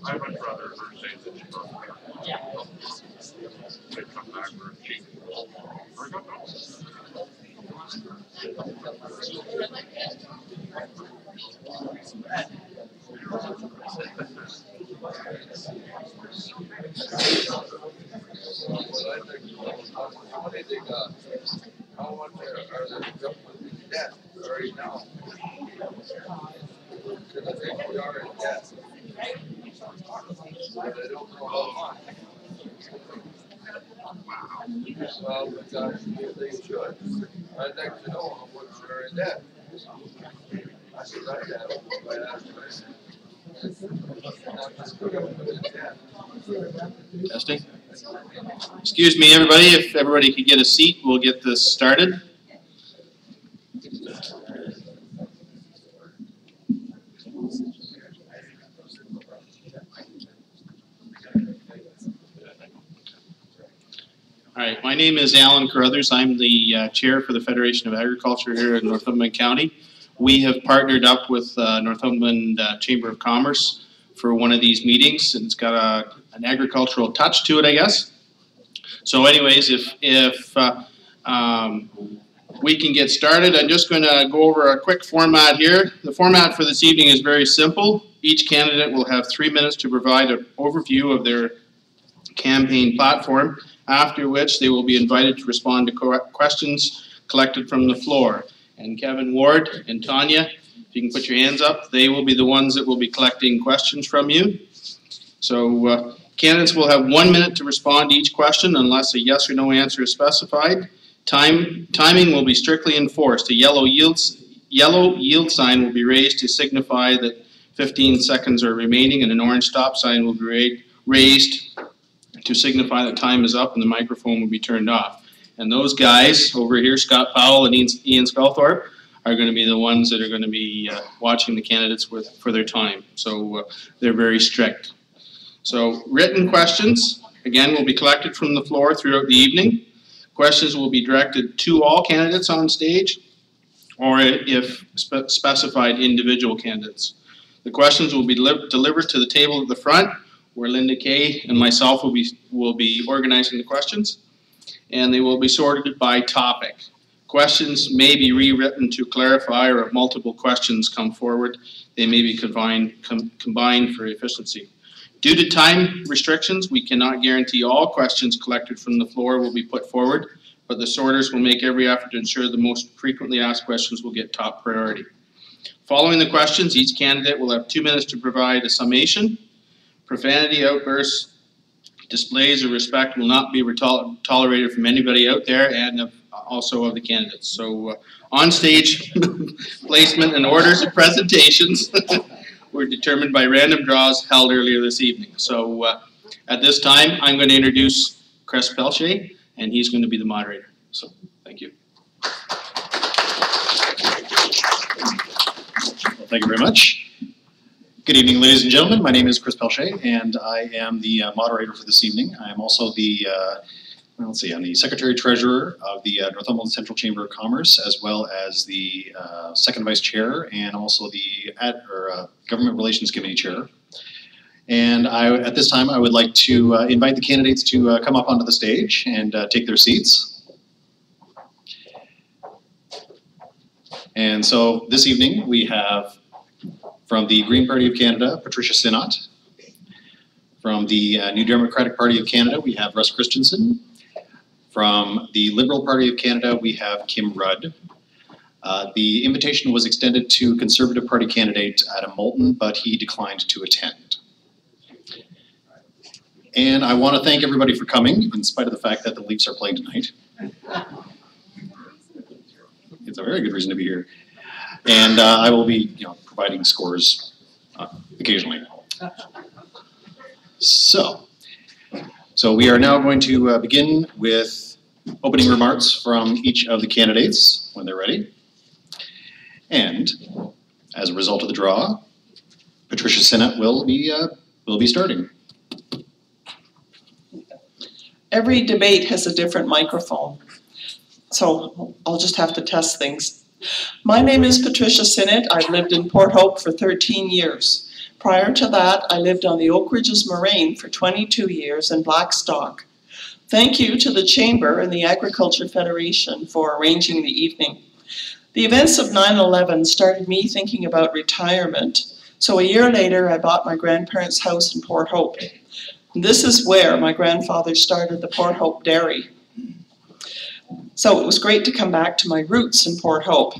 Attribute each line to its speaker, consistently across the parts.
Speaker 1: I would rather say that you come back for a cheap. How much are the government debt right now? Because I think we are in debt. But I don't know how much. Well, because if they should, I'd like to know how much they're in debt. I should like that by asking myself.
Speaker 2: Testing. Excuse me, everybody. If everybody could get a seat, we'll get this started. All right, my name is Alan Carruthers. I'm the chair for the Federation of Agriculture here in Northumberland County. We have partnered up with Northumberland Chamber of Commerce for one of these meetings, and it's got an agricultural touch to it, I guess. So anyways, if we can get started, I'm just going to go over a quick format here. The format for this evening is very simple. Each candidate will have 3 minutes to provide an overview of their campaign platform, after which they will be invited to respond to questions collected from the floor. And Kevin Ward and Tanya, if you can put your hands up, they will be the ones that will be collecting questions from you. So candidates will have 1 minute to respond to each question unless a yes or no answer is specified. Timing will be strictly enforced. A yellow yield sign will be raised to signify that 15 seconds are remaining, and an orange stop sign will be raised to signify that time is up, and the microphone will be turned off. And those guys over here, Scott Powell and Ian Sculthorpe, are going to be the ones that are going to be watching the candidates for their time. So they're very strict. So written questions, again, will be collected from the floor throughout the evening. Questions will be directed to all candidates on stage, or if specified, individual candidates. The questions will be delivered to the table at the front, where Linda Kay and myself will be organizing the questions, and they will be sorted by topic. Questions may be rewritten to clarify, or if multiple questions come forward, they may be combined for efficiency. Due to time restrictions, we cannot guarantee all questions collected from the floor will be put forward, but the sorters will make every effort to ensure the most frequently asked questions will get top priority. Following the questions, each candidate will have 2 minutes to provide a summation. Profanity, outbursts, displays of respect will not be tolerated from anybody out there, and also of the candidates. So on-stage placement and orders of presentations were determined by random draws held earlier this evening. So at this time, I'm going to introduce Chris Pelche, and he's going to be the moderator. So thank you.
Speaker 3: Well, thank you very much. Good evening, ladies and gentlemen. My name is Chris Pelche, and I am the moderator for this evening. I am also the, I'm the Secretary-Treasurer of the Northumberland Central Chamber of Commerce, as well as the Second Vice Chair, and also the Government Relations Committee Chair. And at this time, I would like to invite the candidates to come up onto the stage and take their seats. And so this evening, we have from the Green Party of Canada, Patricia Sinnott. From the New Democratic Party of Canada, we have Russ Christensen. From the Liberal Party of Canada, we have Kim Rudd. The invitation was extended to Conservative Party candidate Adam Moulton, but he declined to attend. And I want to thank everybody for coming, in spite of the fact that the Leafs are playing tonight. It's a very good reason to be here. And I will be, providing scores occasionally. So we are now going to begin with opening remarks from each of the candidates when they're ready. And as a result of the draw, Patricia Sinnott will be starting.
Speaker 4: Every debate has a different microphone, so I'll just have to test things. My name is Patricia Sinnott. I've lived in Port Hope for 13 years. Prior to that, I lived on the Oak Ridges Moraine for 22 years in Blackstock. Thank you to the Chamber and the Agriculture Federation for arranging the evening. The events of 9/11 started me thinking about retirement, so a year later I bought my grandparents' house in Port Hope. This is where my grandfather started the Port Hope Dairy. So it was great to come back to my roots in Port Hope.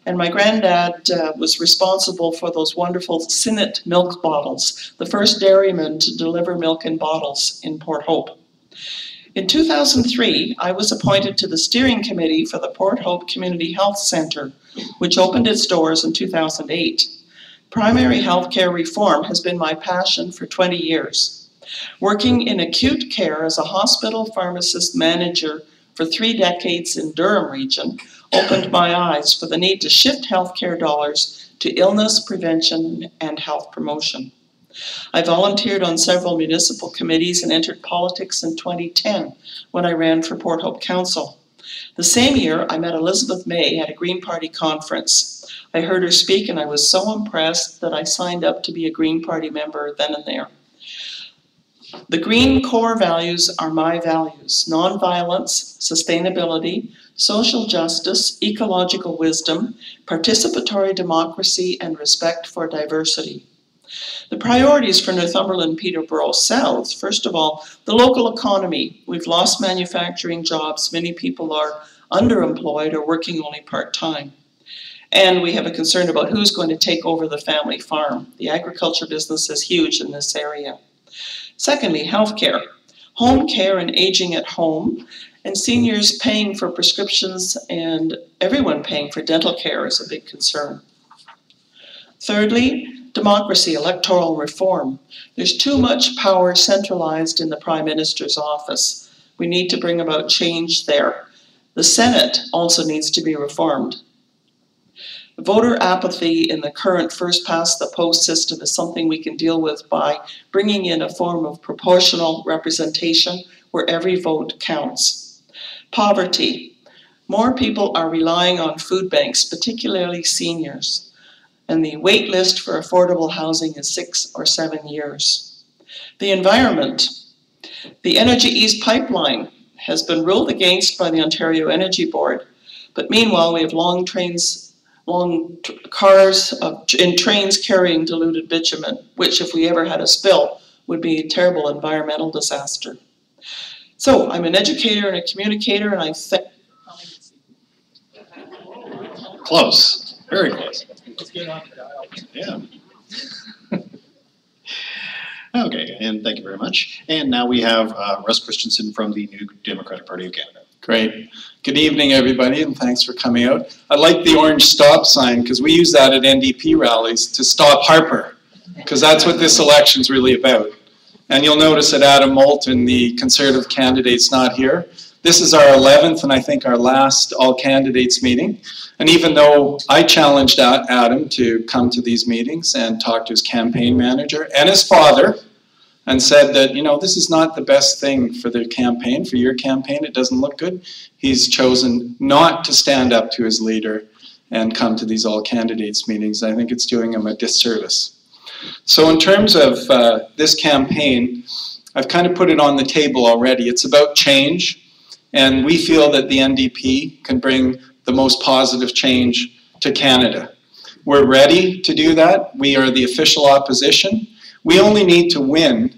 Speaker 4: And my granddad was responsible for those wonderful Sinnott milk bottles, the first dairyman to deliver milk in bottles in Port Hope. In 2003, I was appointed to the steering committee for the Port Hope Community Health Centre, which opened its doors in 2008. Primary health care reform has been my passion for 20 years. Working in acute care as a hospital pharmacist manager for 3 decades in Durham region opened my eyes for the need to shift healthcare dollars to illness prevention and health promotion. I volunteered on several municipal committees and entered politics in 2010 when I ran for Port Hope Council. The same year, I met Elizabeth May at a Green Party conference. I heard her speak and I was so impressed that I signed up to be a Green Party member then and there. The Green core values are my values: nonviolence, sustainability, social justice, ecological wisdom, participatory democracy, and respect for diversity. The priorities for Northumberland Peterborough South: first of all, the local economy. We've lost manufacturing jobs. Many people are underemployed or working only part-time. And we have a concern about who's going to take over the family farm. The agriculture business is huge in this area. Secondly, healthcare. Home care and aging at home, and seniors paying for prescriptions and everyone paying for dental care is a big concern. Thirdly, democracy, electoral reform. There's too much power centralized in the Prime Minister's office. We need to bring about change there. The Senate also needs to be reformed. Voter apathy in the current first-past-the-post system is something we can deal with by bringing in a form of proportional representation where every vote counts. Poverty. More people are relying on food banks, particularly seniors, and the wait list for affordable housing is 6 or 7 years. The environment. The Energy East pipeline has been ruled against by the Ontario Energy Board, but meanwhile we have long cars in trains carrying diluted bitumen, which if we ever had a spill would be a terrible environmental disaster. So I'm an educator and a communicator, and I think...
Speaker 3: Close, very close. Yeah. Okay, and thank you very much. And now we have Russ Christensen from the New Democratic Party of Canada.
Speaker 5: Great. Good evening, everybody, and thanks for coming out. I like the orange stop sign because we use that at NDP rallies to stop Harper, because that's what this election's really about. And you'll notice that Adam Moulton, the Conservative candidate's not here. This is our 11th and I think our last all-candidates meeting. And even though I challenged Adam to come to these meetings and talk to his campaign manager and his father, and said that, this is not the best thing for the campaign, for your campaign, it doesn't look good. He's chosen not to stand up to his leader and come to these all-candidates meetings. I think it's doing him a disservice. So in terms of this campaign, I've kind of put it on the table already. It's about change, and we feel that the NDP can bring the most positive change to Canada. We're ready to do that. We are the official opposition. We only need to win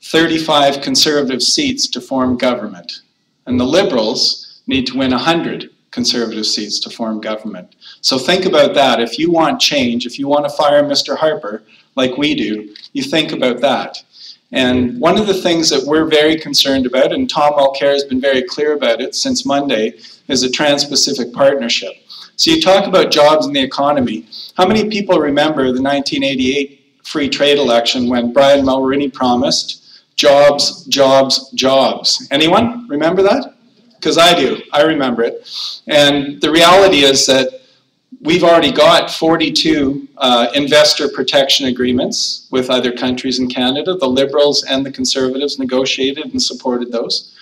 Speaker 5: 35 Conservative seats to form government. And the Liberals need to win 100 Conservative seats to form government. So think about that. If you want change, if you want to fire Mr. Harper, like we do, you think about that. And one of the things that we're very concerned about, and Tom Mulcair has been very clear about it since Monday, is a Trans-Pacific Partnership. So you talk about jobs in the economy. How many people remember the 1988 free trade election when Brian Mulroney promised jobs, jobs, jobs? Anyone remember that? Because I do. I remember it. And the reality is that we've already got 42 investor protection agreements with other countries in Canada. The Liberals and the Conservatives negotiated and supported those.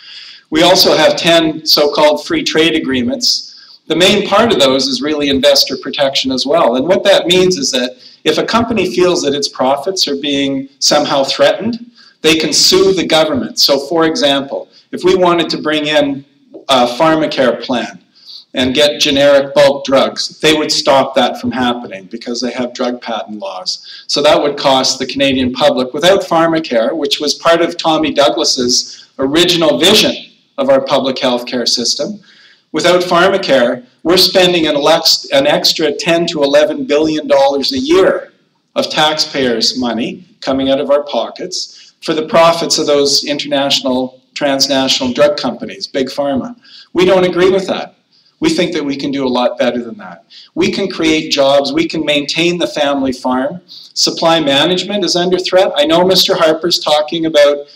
Speaker 5: We also have 10 so-called free trade agreements. The main part of those is really investor protection as well. And what that means is that if a company feels that its profits are being somehow threatened, they can sue the government. So for example, if we wanted to bring in a pharmacare plan and get generic bulk drugs, they would stop that from happening because they have drug patent laws. So that would cost the Canadian public, without pharmacare, which was part of Tommy Douglas's original vision of our public health care system, without pharmacare, we're spending an extra $10 to $11 billion a year of taxpayers' money coming out of our pockets for the profits of those international, transnational drug companies, big pharma. We don't agree with that. We think that we can do a lot better than that. We can create jobs, we can maintain the family farm. Supply management is under threat. I know Mr. Harper's talking about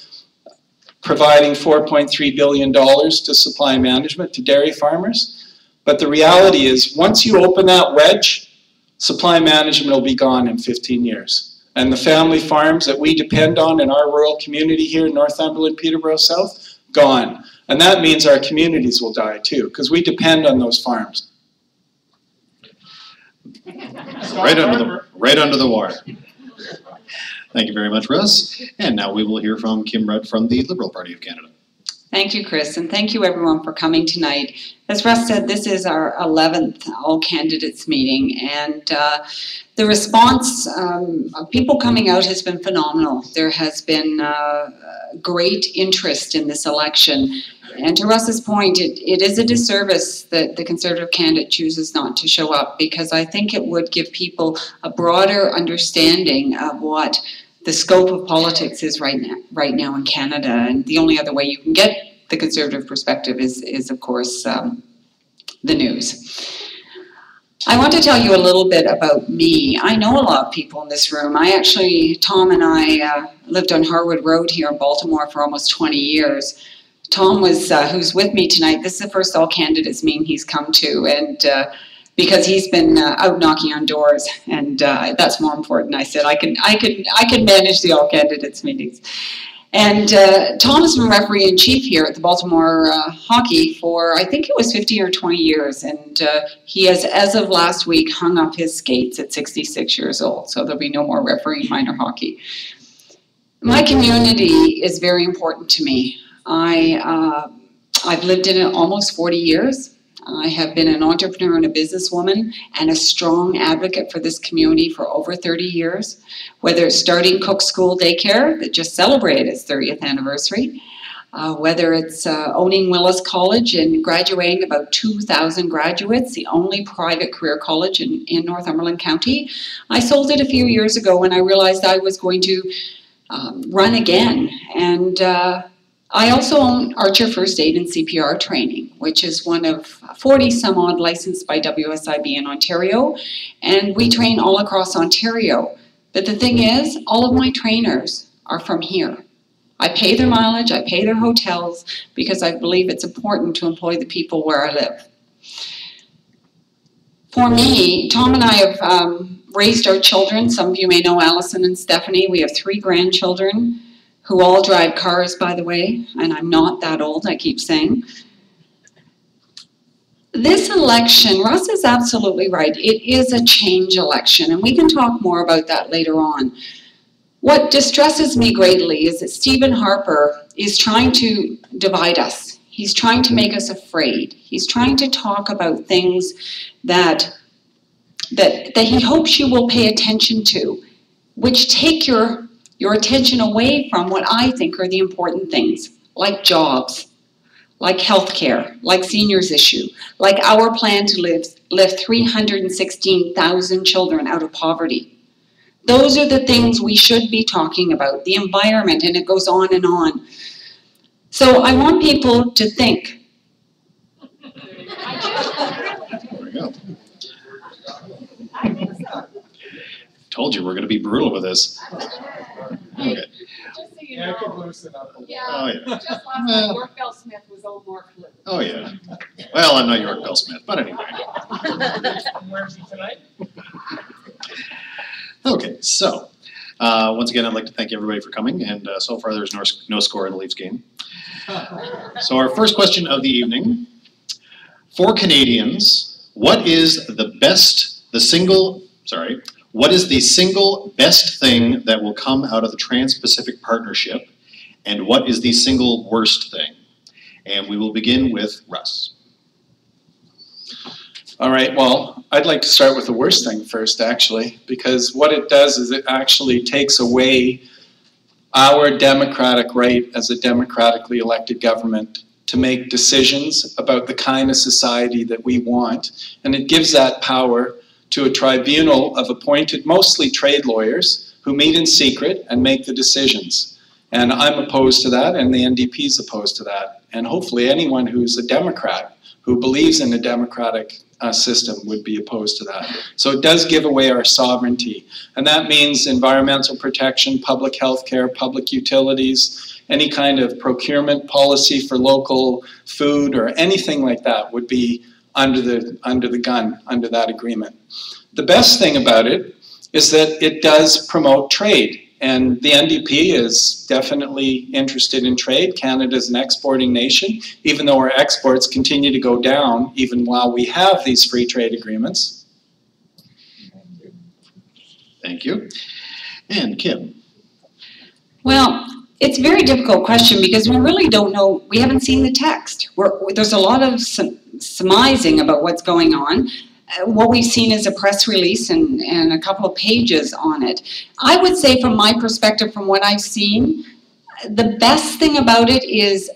Speaker 5: providing $4.3 billion to supply management to dairy farmers, but the reality is once you open that wedge, supply management will be gone in 15 years. And the family farms that we depend on in our rural community here in Northumberland, Peterborough South, gone. And that means our communities will die too, because we depend on those farms.
Speaker 3: Right under the wire. Thank you very much, Russ. And now we will hear from Kim Rudd from the Liberal Party of Canada.
Speaker 6: Thank you, Chris, and thank you everyone for coming tonight. As Russ said, this is our 11th all-candidates meeting, and the response of people coming out has been phenomenal. There has been great interest in this election, and to Russ's point, it is a disservice that the Conservative candidate chooses not to show up, because I think it would give people a broader understanding of what the scope of politics is right now in Canada, and the only other way you can get the Conservative perspective is of course, the news. I want to tell you a little bit about me. I know a lot of people in this room. Tom and I lived on Harwood Road here in Baltimore for almost 20 years. Tom who's with me tonight, this is the first all-candidates meeting he's come to, and because he's been out knocking on doors, and that's more important. I said I can manage the all-candidates meetings. And Tom has been referee-in-chief here at the Baltimore Hockey for, I think it was 15 or 20 years, and he has, as of last week, hung up his skates at 66 years old, so there'll be no more refereeing minor hockey. My community is very important to me. I've lived in it almost 40 years. I have been an entrepreneur and a businesswoman and a strong advocate for this community for over 30 years, whether it's starting Cook School Daycare that just celebrated its 30th anniversary, whether it's owning Willis College and graduating about 2,000 graduates, the only private career college in Northumberland County. I sold it a few years ago when I realized I was going to run again, and I also own Archer First Aid and CPR training, which is one of 40 some odd licensed by WSIB in Ontario, and we train all across Ontario. But the thing is, all of my trainers are from here. I pay their mileage, I pay their hotels, because I believe it's important to employ the people where I live. For me, Tom and I have raised our children. Some of you may know Allison and Stephanie. We have 3 grandchildren who all drive cars, by the way, and I'm not that old, I keep saying. This election, Russ is absolutely right. It is a change election, and we can talk more about that later on. What distresses me greatly is that Stephen Harper is trying to divide us. He's trying to make us afraid. He's trying to talk about things that he hopes you will pay attention to, which take your attention away from what I think are the important things, like jobs, like healthcare, like seniors issue, like our plan to lift 316,000 children out of poverty. Those are the things we should be talking about, the environment, and it goes on and on. So I want people to think.
Speaker 3: There we go. Told you we're going to be brutal with this. Okay.
Speaker 7: Just so you
Speaker 5: Yeah, I could
Speaker 7: know,
Speaker 5: loosen up a little.
Speaker 3: Oh, yeah.
Speaker 7: just last night, York Bell Smith was on more flu.
Speaker 3: Oh, yeah. Well, I'm not York Bell Smith, but anyway.
Speaker 5: Where's he tonight?
Speaker 3: Okay, so once again, I'd like to thank everybody for coming, and so far there's no score in the Leafs game. So our first question of the evening, for Canadians, what is the single best thing that will come out of the Trans-Pacific Partnership, and what is the single worst thing? And we will begin with Russ.
Speaker 5: All right, well, I'd like to start with the worst thing first, actually, because what it does is it actually takes away our democratic right as a democratically elected government to make decisions about the kind of society that we want, and it gives that power to a tribunal of appointed, mostly trade lawyers, who meet in secret and make the decisions. And I'm opposed to that, and the NDP is opposed to that. And hopefully anyone who's a Democrat, who believes in a democratic system, would be opposed to that. So it does give away our sovereignty. And that means environmental protection, public health care, public utilities, any kind of procurement policy for local food or anything like that would be under the gun, under that agreement. The best thing about it is that it does promote trade. And the NDP is definitely interested in trade. Canada is an exporting nation, even though our exports continue to go down, even while we have these free trade agreements.
Speaker 3: Thank you. And Kim.
Speaker 6: Well, it's a very difficult question because we really don't know, we haven't seen the text. There's a lot of surmising about what's going on. What we've seen is a press release and a couple of pages on it. I would say from my perspective, from what I've seen, the best thing about it is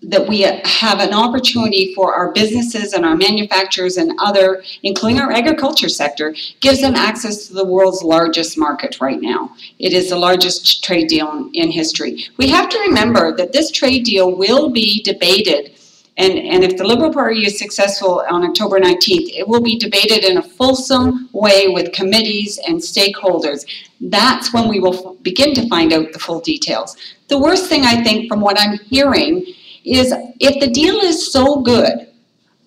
Speaker 6: that we have an opportunity for our businesses and our manufacturers and other, including our agriculture sector, gives them access to the world's largest market right now. It is the largest trade deal in history. We have to remember that this trade deal will be debated, and if the Liberal Party is successful on October 19th, it will be debated in a fulsome way with committees and stakeholders. That's when we will begin to find out the full details. The worst thing, I think, from what I'm hearing, is if the deal is so good,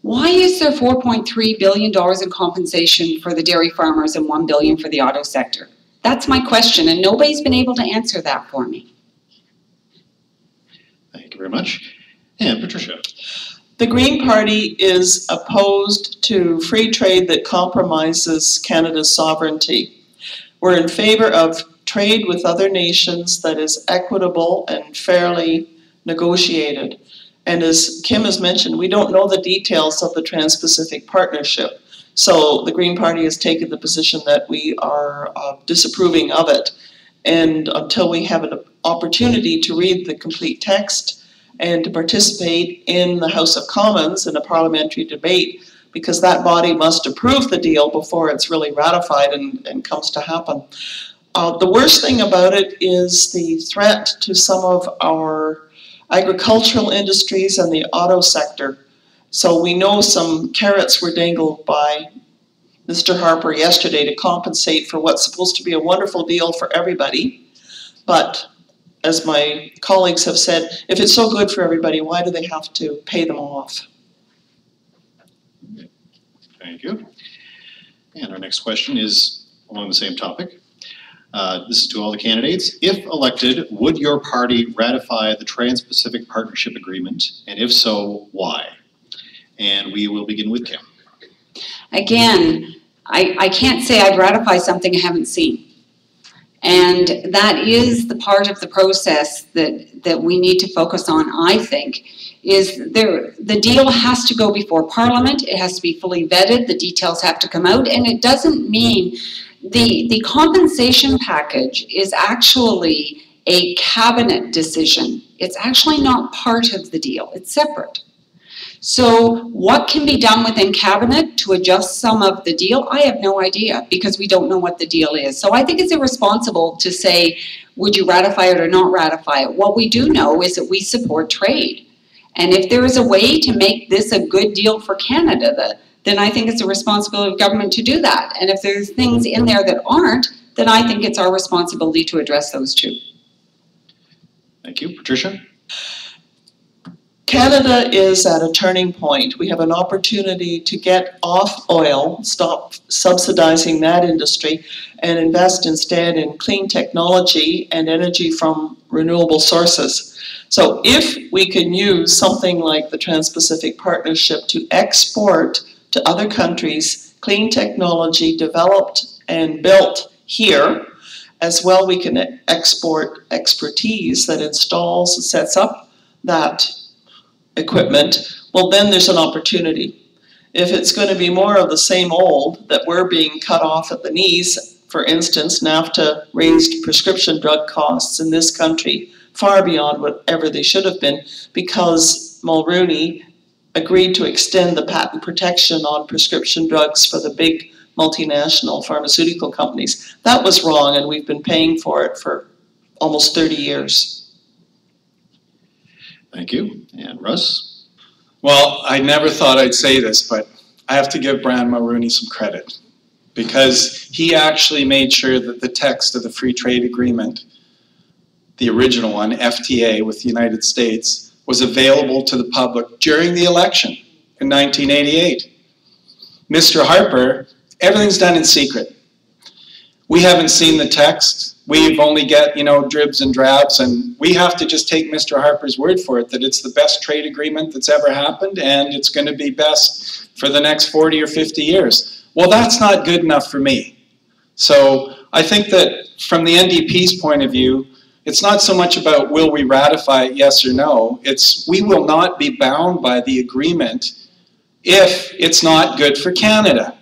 Speaker 6: why is there $4.3 billion in compensation for the dairy farmers and $1 billion for the auto sector? That's my question, and nobody's been able to answer that for me.
Speaker 3: Thank you very much. And Patricia.
Speaker 4: The Green Party is opposed to free trade that compromises Canada's sovereignty. We're in favor of trade with other nations that is equitable and fairly negotiated. And as Kim has mentioned, we don't know the details of the Trans-Pacific Partnership. So the Green Party has taken the position that we are disapproving of it. And until we have an opportunity to read the complete text and to participate in the House of Commons in a parliamentary debate, because that body must approve the deal before it's really ratified and comes to happen. The worst thing about it is the threat to some of our agricultural industries and the auto sector. So we know some carrots were dangled by Mr. Harper yesterday to compensate for what's supposed to be a wonderful deal for everybody. But as my colleagues have said, if it's so good for everybody, why do they have to pay them off?
Speaker 3: Thank you. And our next question is along the same topic. This is to all the candidates. If elected, would your party ratify the Trans-Pacific Partnership Agreement? And if so, why? And we will begin with Kim.
Speaker 6: Again, I can't say I'd ratify something I haven't seen. And that is the part of the process that we need to focus on, I think, is the deal has to go before Parliament, it has to be fully vetted, the details have to come out, and it doesn't mean the compensation package is actually a cabinet decision. It's actually not part of the deal, it's separate. So what can be done within cabinet to adjust some of the deal? I have no idea because we don't know what the deal is. So I think it's irresponsible to say, would you ratify it or not ratify it? What we do know is that we support trade. And if there is a way to make this a good deal for Canada, then I think it's a responsibility of government to do that. And if there's things in there that aren't, then I think it's our responsibility to address those too.
Speaker 3: Thank you. Patricia?
Speaker 4: Canada is at a turning point. We have an opportunity to get off oil, stop subsidizing that industry, and invest instead in clean technology and energy from renewable sources. So if we can use something like the Trans-Pacific Partnership to export to other countries clean technology developed and built here, as well we can export expertise that installs and sets up that equipment, well then there's an opportunity. If it's going to be more of the same old, that we're being cut off at the knees, for instance, NAFTA raised prescription drug costs in this country far beyond whatever they should have been because Mulrooney agreed to extend the patent protection on prescription drugs for the big multinational pharmaceutical companies. That was wrong, and we've been paying for it for almost 30 years.
Speaker 3: Thank you. And Russ?
Speaker 5: Well, I never thought I'd say this, but I have to give Brian Mulrooney some credit because he actually made sure that the text of the free trade agreement, the original one, FTA with the United States, was available to the public during the election in 1988. Mr. Harper, everything's done in secret. We haven't seen the text. We've only get, dribs and drabs, and we have to just take Mr. Harper's word for it that it's the best trade agreement that's ever happened and it's going to be best for the next 40 or 50 years. Well, that's not good enough for me. So I think that from the NDP's point of view, it's not so much about will we ratify it, yes or no. It's we will not be bound by the agreement if it's not good for Canada.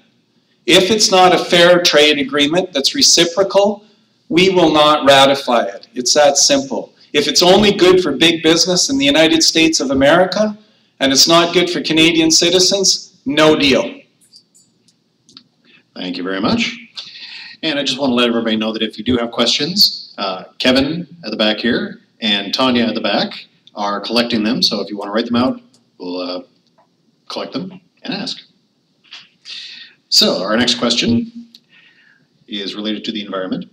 Speaker 5: If it's not a fair trade agreement that's reciprocal, we will not ratify it. It's that simple. If it's only good for big business in the United States of America and it's not good for Canadian citizens, no deal.
Speaker 3: Thank you very much. And I just want to let everybody know that if you do have questions, Kevin at the back here and Tanya at the back are collecting them. So if you want to write them out, we'll collect them and ask. So our next question is related to the environment.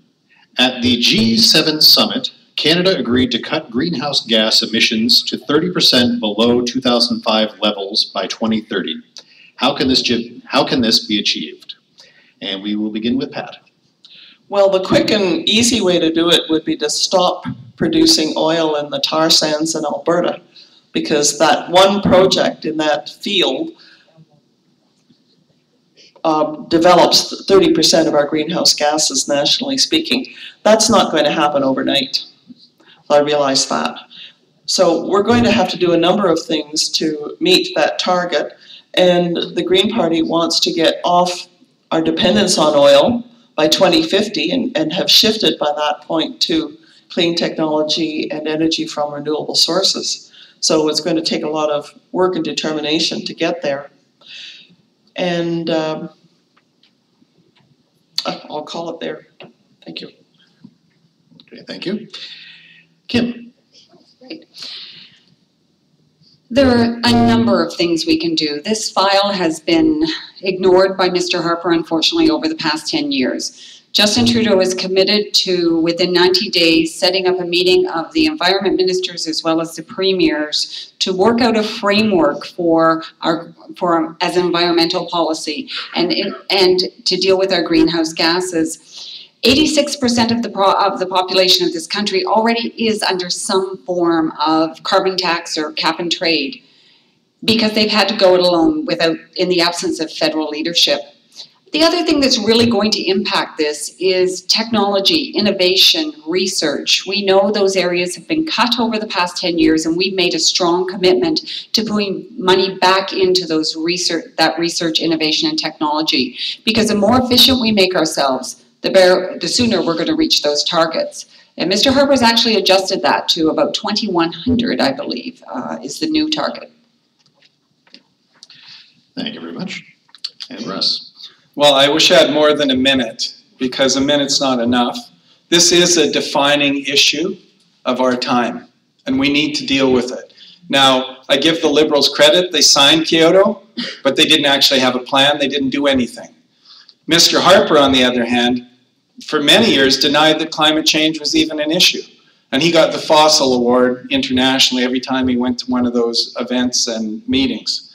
Speaker 3: At the G7 summit, Canada agreed to cut greenhouse gas emissions to 30% below 2005 levels by 2030. How can this be achieved? And we will begin with Pat.
Speaker 4: Well, the quick and easy way to do it would be to stop producing oil in the tar sands in Alberta, because that one project in that field develops 30% of our greenhouse gases, nationally speaking. That's not going to happen overnight. I realize that. So we're going to have to do a number of things to meet that target, and the Green Party wants to get off our dependence on oil by 2050 and have shifted by that point to clean technology and energy from renewable sources. So it's going to take a lot of work and determination to get there. And I'll call it there. Thank you.
Speaker 3: Okay, thank you. Kim.
Speaker 6: Great. There are a number of things we can do. This file has been ignored by Mr. Harper, unfortunately, over the past 10 years. Justin Trudeau is committed to, within 90 days, setting up a meeting of the environment ministers as well as the premiers to work out a framework as environmental policy and to deal with our greenhouse gases. 86% of the population of this country already is under some form of carbon tax or cap and trade because they've had to go it alone in the absence of federal leadership. The other thing that's really going to impact this is technology, innovation, research. We know those areas have been cut over the past 10 years, and we've made a strong commitment to putting money back into that research, innovation, and technology. Because the more efficient we make ourselves, the sooner we're going to reach those targets. And Mr. Harper's actually adjusted that to about 2,100, I believe, is the new target.
Speaker 3: Thank you very much. And Russ.
Speaker 5: Well, I wish I had more than a minute, because a minute's not enough. This is a defining issue of our time, and we need to deal with it. Now, I give the Liberals credit, they signed Kyoto, but they didn't actually have a plan, they didn't do anything. Mr. Harper, on the other hand, for many years denied that climate change was even an issue. And he got the Fossil Award internationally every time he went to one of those events and meetings.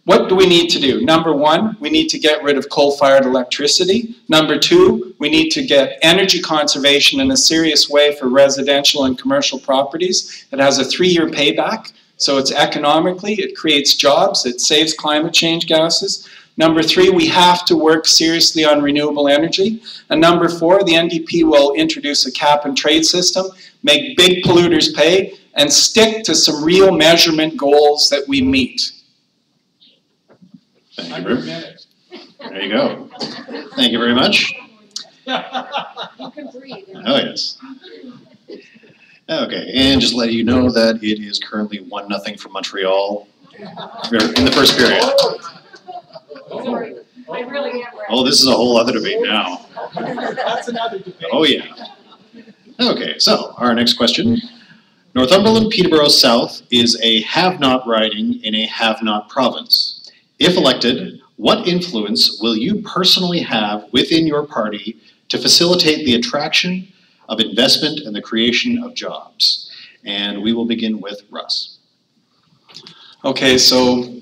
Speaker 5: What do we need to do? Number one, we need to get rid of coal-fired electricity. Number two, we need to get energy conservation in a serious way for residential and commercial properties. It has a 3-year payback, so it's economically, it creates jobs, it saves climate change gases. Number three, we have to work seriously on renewable energy. And number four, the NDP will introduce a cap and trade system, make big polluters pay, and stick to some real measurement goals that we meet.
Speaker 3: Thank you, Bruce. There you go. Thank you very much.
Speaker 7: You can breathe.
Speaker 3: Oh, yes. Okay, and just let you know that it is currently 1-0 for Montreal in the first period.
Speaker 7: Sorry, I really am.
Speaker 3: Oh, this is a whole other debate now.
Speaker 5: That's another debate.
Speaker 3: Oh, yeah. Okay, so our next question. Northumberland Peterborough South is a have-not riding in a have-not province. If elected, what influence will you personally have within your party to facilitate the attraction of investment and the creation of jobs? And we will begin with Russ.
Speaker 5: Okay, so,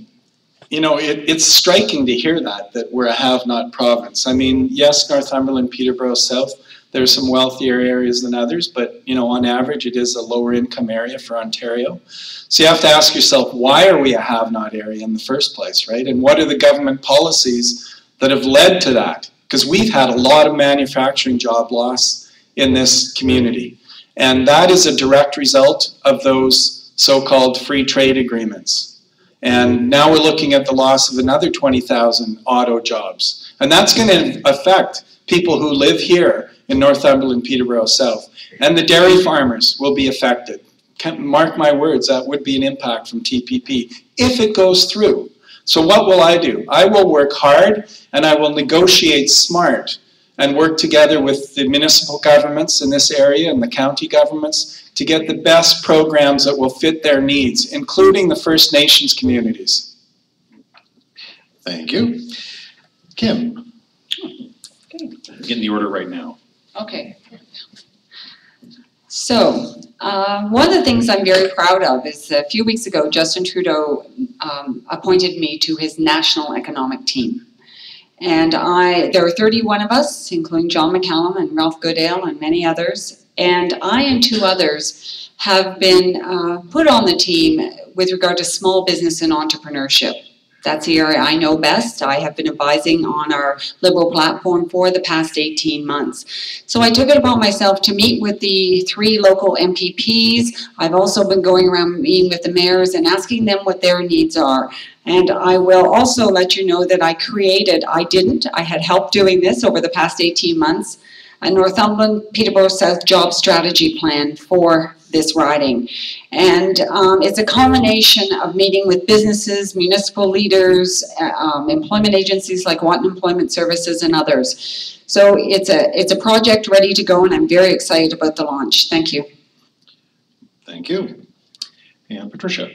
Speaker 5: you know, it's striking to hear that we're a have-not province. I mean, yes, Northumberland, Peterborough South, there's some wealthier areas than others, but, you know, on average, it is a lower income area for Ontario. So you have to ask yourself, why are we a have-not area in the first place, right? And what are the government policies that have led to that? Because we've had a lot of manufacturing job loss in this community. And that is a direct result of those so-called free trade agreements. And now we're looking at the loss of another 20,000 auto jobs. And that's going to affect people who live here in Northumberland, Peterborough South. And the dairy farmers will be affected. Mark my words, that would be an impact from TPP if it goes through. So what will I do? I will work hard and I will negotiate smart and work together with the municipal governments in this area and the county governments to get the best programs that will fit their needs, including the First Nations communities.
Speaker 3: Thank you. Kim. Getting the order right now.
Speaker 6: Okay. So, one of the things I'm very proud of is a few weeks ago, Justin Trudeau appointed me to his national economic team. And there were 31 of us, including John McCallum and Ralph Goodale and many others. And I and 2 others have been put on the team with regard to small business and entrepreneurship. That's the area I know best. I have been advising on our Liberal platform for the past 18 months. So I took it upon myself to meet with the 3 local MPPs. I've also been going around meeting with the mayors and asking them what their needs are. And I will also let you know that I had help doing this over the past 18 months, a Northumberland Peterborough South job strategy plan for this riding. And it's a combination of meeting with businesses, municipal leaders, employment agencies like Watton Employment Services and others. So it's a project ready to go and I'm very excited about the launch. Thank you.
Speaker 3: Thank you. And Patricia.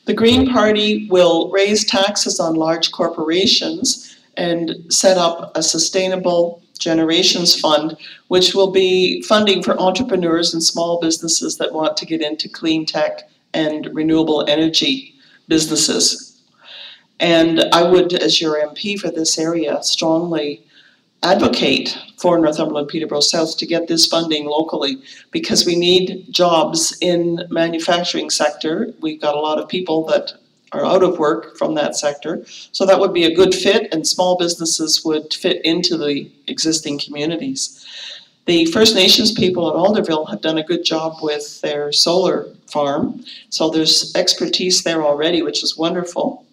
Speaker 4: The Green Party will raise taxes on large corporations and set up a sustainable generations fund, which will be funding for entrepreneurs and small businesses that want to get into clean tech and renewable energy businesses. And I would, as your MP for this area, strongly advocate for Northumberland Peterborough South to get this funding locally because we need jobs in manufacturing sector. We've got a lot of people that are out of work from that sector. So that would be a good fit and small businesses would fit into the existing communities. The First Nations people at Alderville have done a good job with their solar farm. So there's expertise there already, which is wonderful.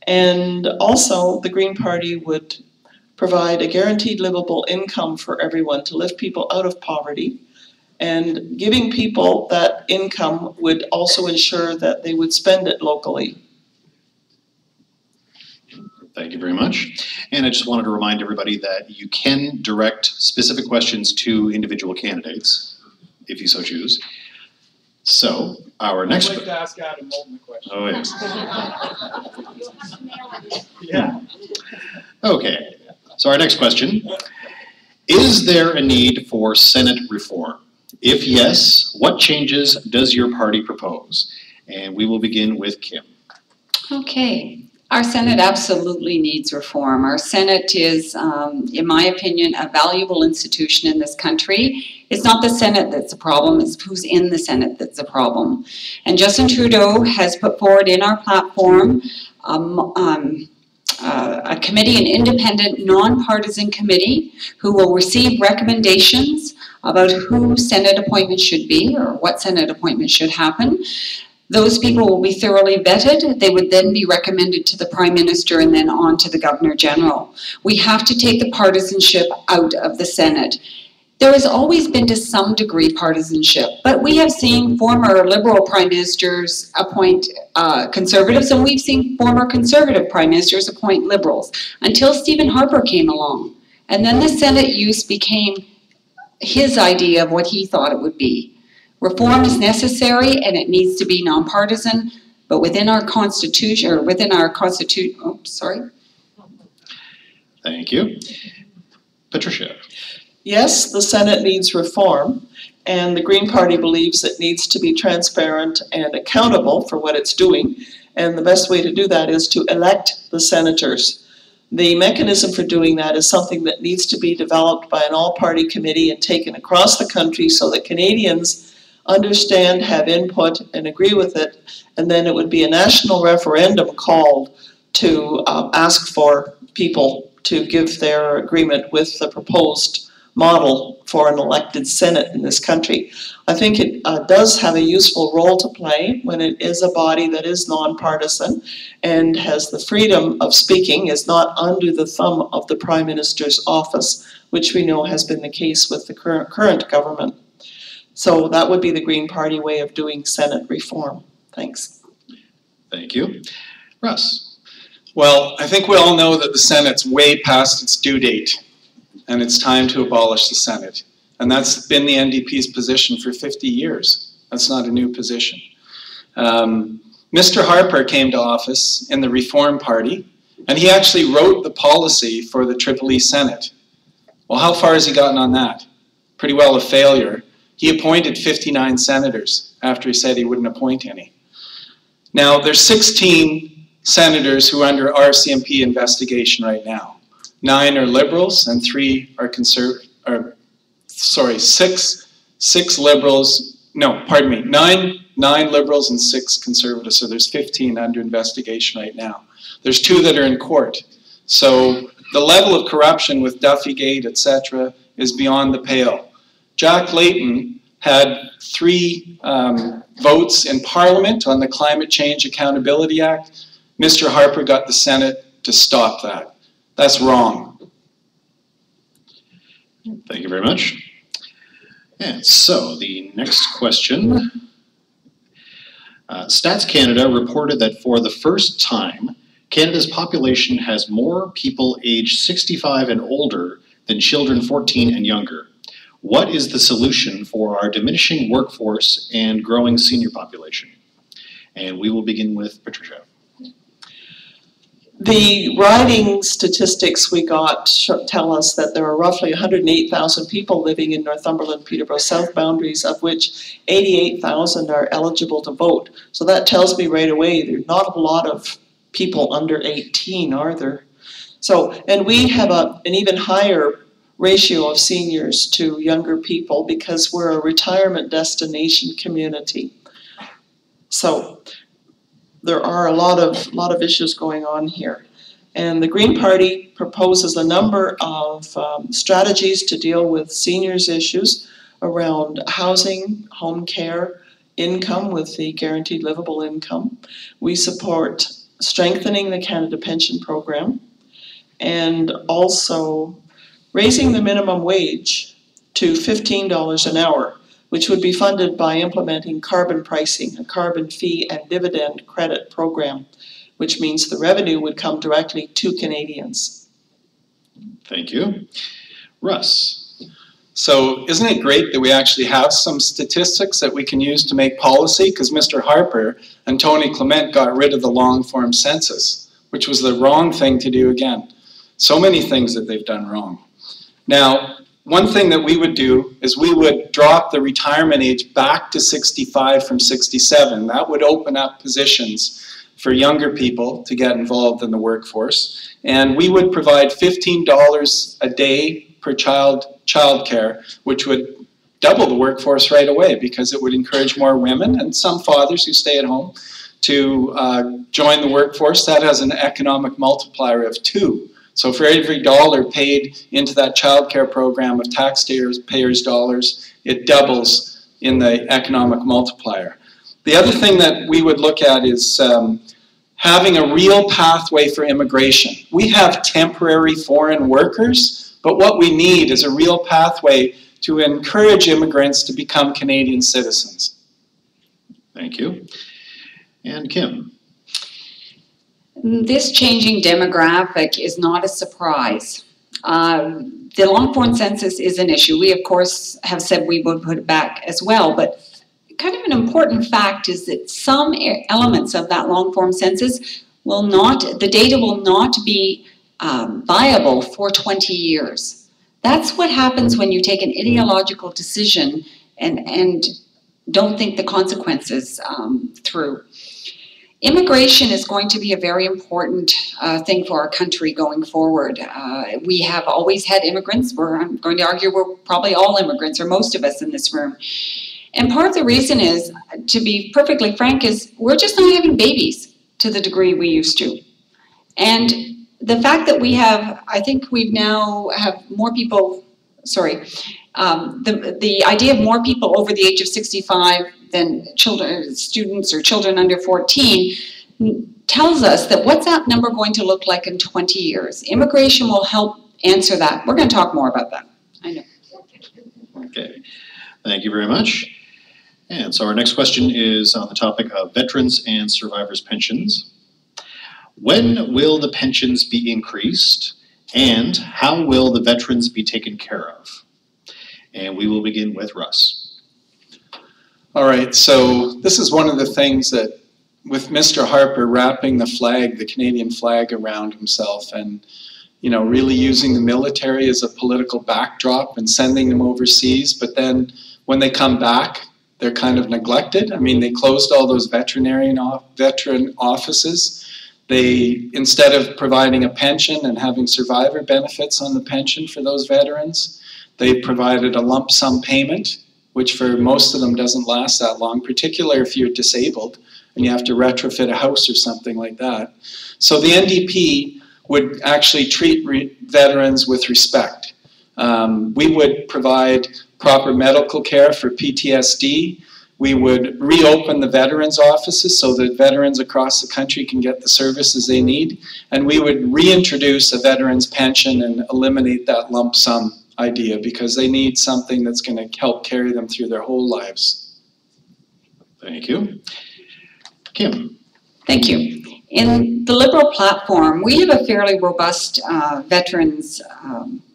Speaker 4: And also the Green Party would provide a guaranteed livable income for everyone to lift people out of poverty. And giving people that income would also ensure that they would spend it locally.
Speaker 3: Thank you very much. And I just wanted to remind everybody that you can direct specific questions to individual candidates, if you so choose. So, our next.
Speaker 5: I'd like to ask Adam Moulton a question.
Speaker 3: Oh, yes.
Speaker 5: Yeah.
Speaker 3: Okay, so our next question. Is there a need for Senate reform? If yes, what changes does your party propose? And we will begin with Kim.
Speaker 6: Okay. Our Senate absolutely needs reform. Our Senate is, in my opinion, a valuable institution in this country. It's not the Senate that's the problem, it's who's in the Senate that's the problem. And Justin Trudeau has put forward in our platform a committee, an independent, nonpartisan committee who will receive recommendations about who Senate appointments should be or what Senate appointments should happen. Those people will be thoroughly vetted. They would then be recommended to the Prime Minister and then on to the Governor General. We have to take the partisanship out of the Senate. There has always been to some degree partisanship, but we have seen former Liberal Prime Ministers appoint Conservatives, and we've seen former Conservative Prime Ministers appoint Liberals until Stephen Harper came along. And then the Senate use became his idea of what he thought it would be. Reform is necessary and it needs to be nonpartisan, but within our constitution,
Speaker 3: Thank you. Patricia.
Speaker 4: Yes, the Senate needs reform, and the Green Party believes it needs to be transparent and accountable for what it's doing, and the best way to do that is to elect the senators. The mechanism for doing that is something that needs to be developed by an all-party committee and taken across the country so that Canadians understand, have input, and agree with it, and then it would be a national referendum called to ask for people to give their agreement with the proposed model for an elected Senate in this country. I think it does have a useful role to play when it is a body that is nonpartisan and has the freedom of speaking, is not under the thumb of the Prime Minister's office, which we know has been the case with the current government. So that would be the Green Party way of doing Senate reform. Thanks.
Speaker 3: Thank you. Russ.
Speaker 5: Well, I think we all know that the Senate's way past its due date, and it's time to abolish the Senate. And that's been the NDP's position for 50 years. That's not a new position. Mr. Harper came to office in the Reform Party, and he actually wrote the policy for the EEE Senate. Well, how far has he gotten on that? Pretty well a failure. He appointed 59 senators after he said he wouldn't appoint any. Now, there's 16 senators who are under RCMP investigation right now. 9 are Liberals and 3 are six Liberals, no, pardon me, 9 Liberals and 6 Conservatives, so there's 15 under investigation right now. There's 2 that are in court. So the level of corruption with Duffygate, etc., is beyond the pale. Jack Layton had 3 votes in Parliament on the Climate Change Accountability Act. Mr. Harper got the Senate to stop that. That's wrong.
Speaker 3: Thank you very much. And so the next question. Stats Canada reported that for the first time, Canada's population has more people aged 65 and older than children 14 and younger. What is the solution for our diminishing workforce and growing senior population? And we will begin with Patricia.
Speaker 4: The riding statistics we got tell us that there are roughly 108,000 people living in Northumberland, Peterborough South boundaries, of which 88,000 are eligible to vote. So that tells me right away there's not a lot of people under 18, are there? So, and we have an even higher ratio of seniors to younger people because we're a retirement destination community. So there are a lot of issues going on here. And the Green Party proposes a number of strategies to deal with seniors' issues around housing, home care, income with the guaranteed livable income. We support strengthening the Canada Pension Program and also raising the minimum wage to $15 an hour, which would be funded by implementing carbon pricing, a carbon fee and dividend credit program, which means the revenue would come directly to Canadians.
Speaker 3: Thank you. Russ.
Speaker 5: So isn't it great that we actually have some statistics that we can use to make policy? Because Mr. Harper and Tony Clement got rid of the long-form census, which was the wrong thing to do again. So many things that they've done wrong. Now, one thing that we would do is we would drop the retirement age back to 65 from 67. That would open up positions for younger people to get involved in the workforce. And we would provide $15 a day per child care, which would double the workforce right away because it would encourage more women and some fathers who stay at home to join the workforce. That has an economic multiplier of 2. So for every dollar paid into that child care program of taxpayers' dollars, it doubles in the economic multiplier. The other thing that we would look at is having a real pathway for immigration. We have temporary foreign workers, but what we need is a real pathway to encourage immigrants to become Canadian citizens.
Speaker 3: Thank you. And Kim.
Speaker 6: This changing demographic is not a surprise. The long-form census is an issue. We, of course, have said we would put it back as well, but kind of an important fact is that some elements of that long-form census will not, the data will not be viable for 20 years. That's what happens when you take an ideological decision and don't think the consequences through. Immigration is going to be a very important thing for our country going forward. We have always had immigrants. I'm going to argue we're probably all immigrants, or most of us in this room. And part of the reason is, to be perfectly frank, is we're just not having babies to the degree we used to. And the fact that we have, I think we now have more people, the idea of more people over the age of 65 than children, students or children under 14 tells us that what's that number going to look like in 20 years? Immigration will help answer that. We're going to talk more about that. I know.
Speaker 3: Okay, thank you very much. And so our next question is on the topic of veterans and survivors' pensions. When will the pensions be increased, and how will the veterans be taken care of? And we will begin with Russ.
Speaker 5: All right, so this is one of the things that with Mr. Harper wrapping the flag, the Canadian flag around himself, and really using the military as a political backdrop and sending them overseas, but then when they come back, they're kind of neglected. I mean, they closed all those veteran offices. They, instead of providing a pension and having survivor benefits on the pension for those veterans, they provided a lump sum payment, which for most of them doesn't last that long, particularly if you're disabled and you have to retrofit a house or something like that. So the NDP would actually treat veterans with respect. We would provide proper medical care for PTSD. We would reopen the veterans offices so that veterans across the country can get the services they need. And we would reintroduce a veterans pension and eliminate that lump sum idea because they need something that's going to help carry them through their whole lives.
Speaker 3: Thank you. Kim.
Speaker 6: Thank you. In the Liberal platform, we have a fairly robust veterans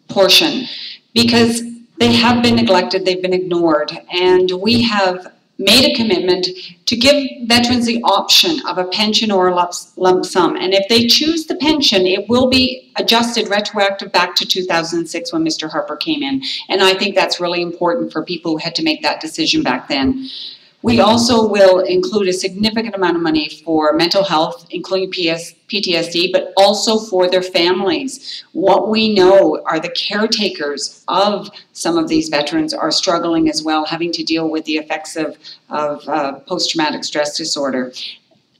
Speaker 6: portion because they have been neglected, they've been ignored, and we have made a commitment to give veterans the option of a pension or a lump sum. And if they choose the pension, it will be adjusted retroactive back to 2006 when Mr. Harper came in. And I think that's really important for people who had to make that decision back then. We also will include a significant amount of money for mental health, including PTSD, but also for their families. What we know are the caretakers of some of these veterans are struggling as well, having to deal with the effects of post-traumatic stress disorder.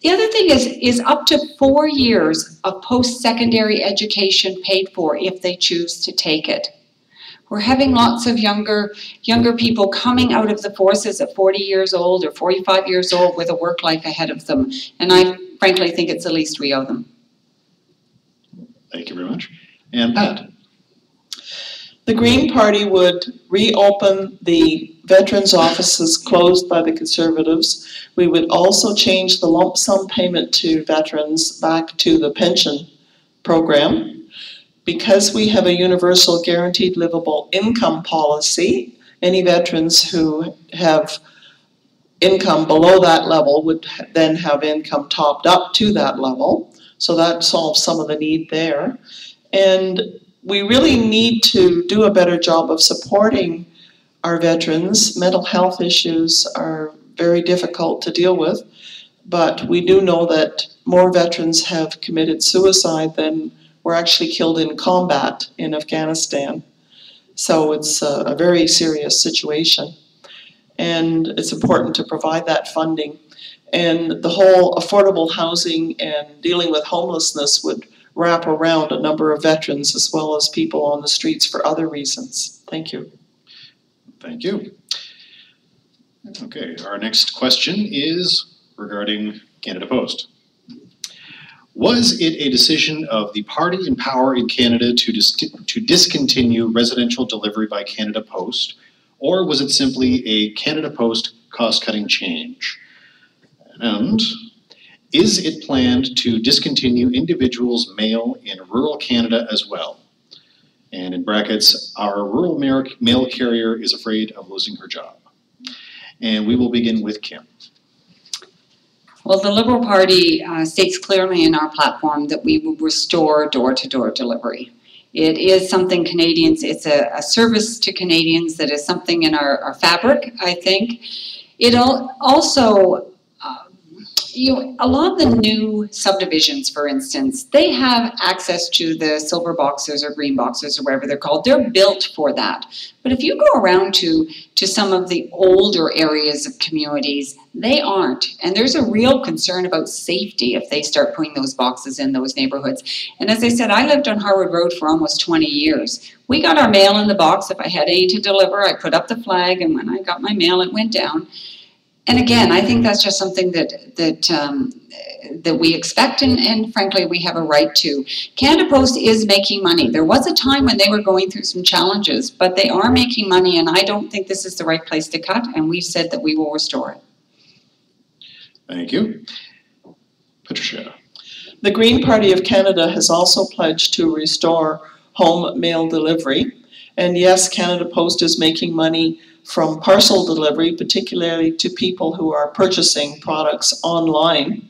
Speaker 6: The other thing is up to 4 years of post-secondary education paid for if they choose to take it. We're having lots of younger people coming out of the forces at 40 years old or 45 years old with a work life ahead of them. And I frankly think it's the least we owe them.
Speaker 3: Thank you very much. And Pat.
Speaker 4: The Green Party would reopen the veterans offices closed by the Conservatives. We would also change the lump sum payment to veterans back to the pension program. Because we have a universal guaranteed livable income policy, any veterans who have income below that level would then have income topped up to that level. So that solves some of the need there. And we really need to do a better job of supporting our veterans. Mental health issues are very difficult to deal with, but we do know that more veterans have committed suicide than were actually killed in combat in Afghanistan. So it's a very serious situation. And it's important to provide that funding. And the whole affordable housing and dealing with homelessness would wrap around a number of veterans as well as people on the streets for other reasons. Thank you.
Speaker 3: Thank you. Okay, our next question is regarding Canada Post. Was it a decision of the party in power in Canada to discontinue residential delivery by Canada Post, or was it simply a Canada Post cost-cutting change? And is it planned to discontinue individuals' mail in rural Canada as well? And in brackets, our rural mail carrier is afraid of losing her job. And we will begin with Kim.
Speaker 6: Well, the Liberal Party states clearly in our platform that we will restore door-to-door delivery. It is something Canadians, it's a service to Canadians that is something in our fabric, I think. It also, a lot of the new subdivisions, for instance, they have access to the silver boxes or green boxes or whatever they're called. They're built for that. But if you go around to some of the older areas of communities, they aren't. And there's a real concern about safety if they start putting those boxes in those neighborhoods. And as I said, I lived on Harwood Road for almost 20 years. We got our mail in the box. If I had any to deliver, I put up the flag, and when I got my mail, it went down. And again, I think that's just something that we expect, and frankly, we have a right to. Canada Post is making money. There was a time when they were going through some challenges, but they are making money, and I don't think this is the right place to cut, and we've said that we will restore it.
Speaker 3: Thank you. Patricia.
Speaker 4: The Green Party of Canada has also pledged to restore home mail delivery. And yes, Canada Post is making money from parcel delivery, particularly to people who are purchasing products online.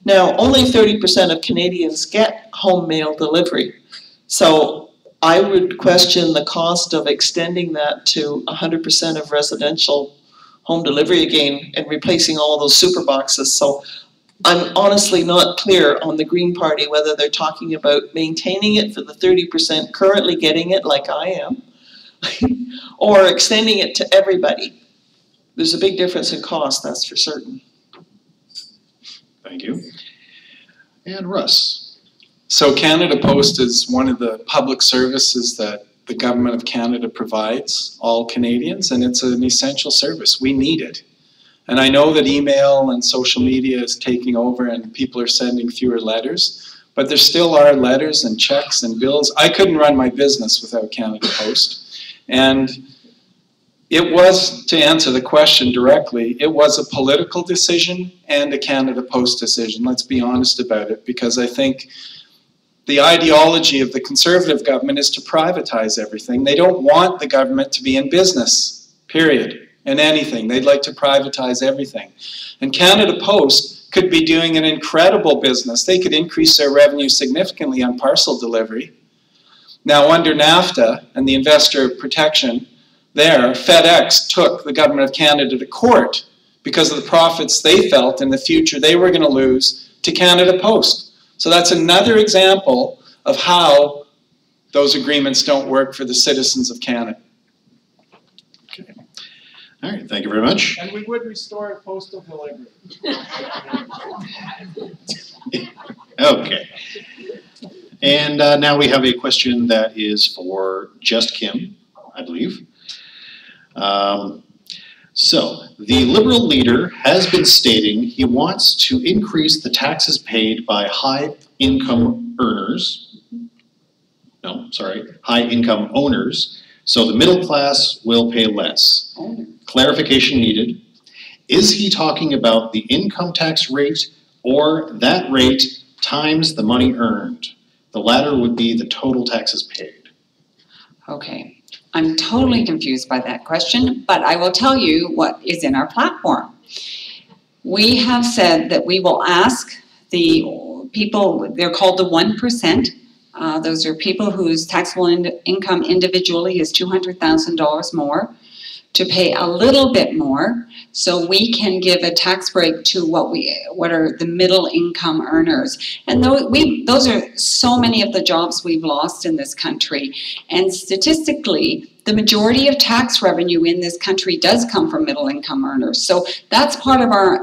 Speaker 4: Now, only 30% of Canadians get home mail delivery. So I would question the cost of extending that to 100% of residential home delivery again and replacing all those super boxes. So I'm honestly not clear on the Green Party whether they're talking about maintaining it for the 30% currently getting it like I am, or extending it to everybody. There's a big difference in cost, that's for certain.
Speaker 3: Thank you. And Russ.
Speaker 5: So Canada Post is one of the public services that the government of Canada provides all Canadians, and it's an essential service. We need it. And I know that email and social media is taking over and people are sending fewer letters, but there still are letters and checks and bills. I couldn't run my business without Canada Post. And it was, to answer the question directly, it was a political decision and a Canada Post decision. Let's be honest about it, because I think the ideology of the Conservative government is to privatize everything. They don't want the government to be in business, period, in anything. They'd like to privatize everything. And Canada Post could be doing an incredible business. They could increase their revenue significantly on parcel delivery. Now, under NAFTA and the investor protection there, FedEx took the government of Canada to court because of the profits they felt in the future they were going to lose to Canada Post. So that's another example of how those agreements don't work for the citizens of Canada.
Speaker 3: Okay. All right, thank you very much.
Speaker 5: And we would restore postal delivery.
Speaker 3: Okay. And now we have a question that is for just Kim, I believe. So, the Liberal leader has been stating he wants to increase the taxes paid by high-income owners, so the middle class will pay less. Clarification needed. Is he talking about the income tax rate or that rate times the money earned? The latter would be the total taxes paid.
Speaker 6: Okay, I'm totally confused by that question, but I will tell you what is in our platform. We have said that we will ask the people, they're called the 1%. Those are people whose taxable income individually is $200,000 more, to pay a little bit more, so we can give a tax break to what are the middle income earners. And those are so many of the jobs we've lost in this country. And statistically, the majority of tax revenue in this country does come from middle income earners. So that's part of our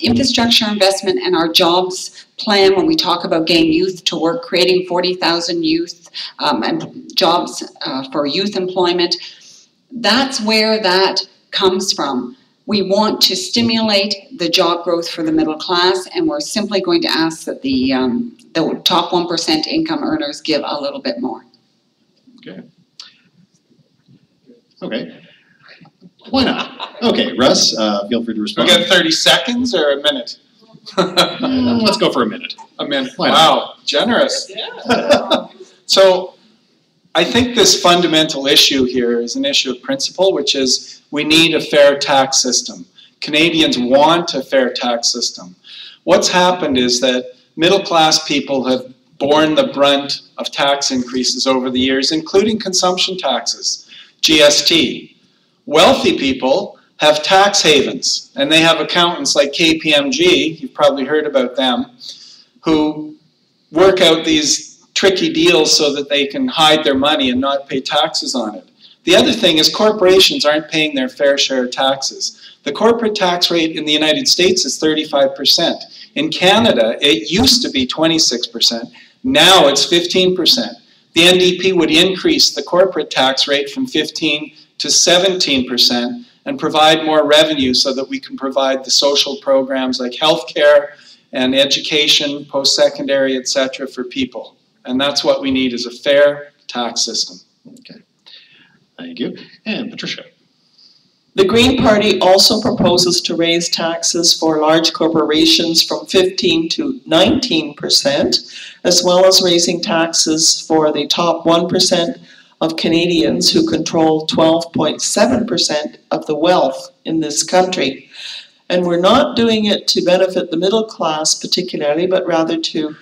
Speaker 6: infrastructure investment and our jobs plan when we talk about getting youth to work, creating 40,000 youth and jobs for youth employment. That's where that comes from. We want to stimulate the job growth for the middle class, and we're simply going to ask that the top 1% income earners give a little bit more.
Speaker 3: Okay. Okay. Why not? Okay, Russ, feel free to
Speaker 5: We
Speaker 3: respond.
Speaker 5: got 30 seconds or a minute?
Speaker 3: Let's go for a minute.
Speaker 5: A minute.
Speaker 3: Why not?
Speaker 5: Wow, generous. So I think this fundamental issue here is an issue of principle, which is we need a fair tax system. Canadians want a fair tax system. What's happened is that middle-class people have borne the brunt of tax increases over the years, including consumption taxes, GST. Wealthy people have tax havens, and they have accountants like KPMG, you've probably heard about them, who work out these tricky deals so that they can hide their money and not pay taxes on it. The other thing is corporations aren't paying their fair share of taxes. The corporate tax rate in the United States is 35%. In Canada, it used to be 26%. Now it's 15%. The NDP would increase the corporate tax rate from 15 to 17% and provide more revenue so that we can provide the social programs like healthcare and education, post-secondary, etc. for people. And that's what we need, is a fair tax system.
Speaker 3: Okay. Thank you. And Patricia.
Speaker 4: The Green Party also proposes to raise taxes for large corporations from 15 to 19%, as well as raising taxes for the top 1% of Canadians who control 12.7% of the wealth in this country. And we're not doing it to benefit the middle class particularly, but rather to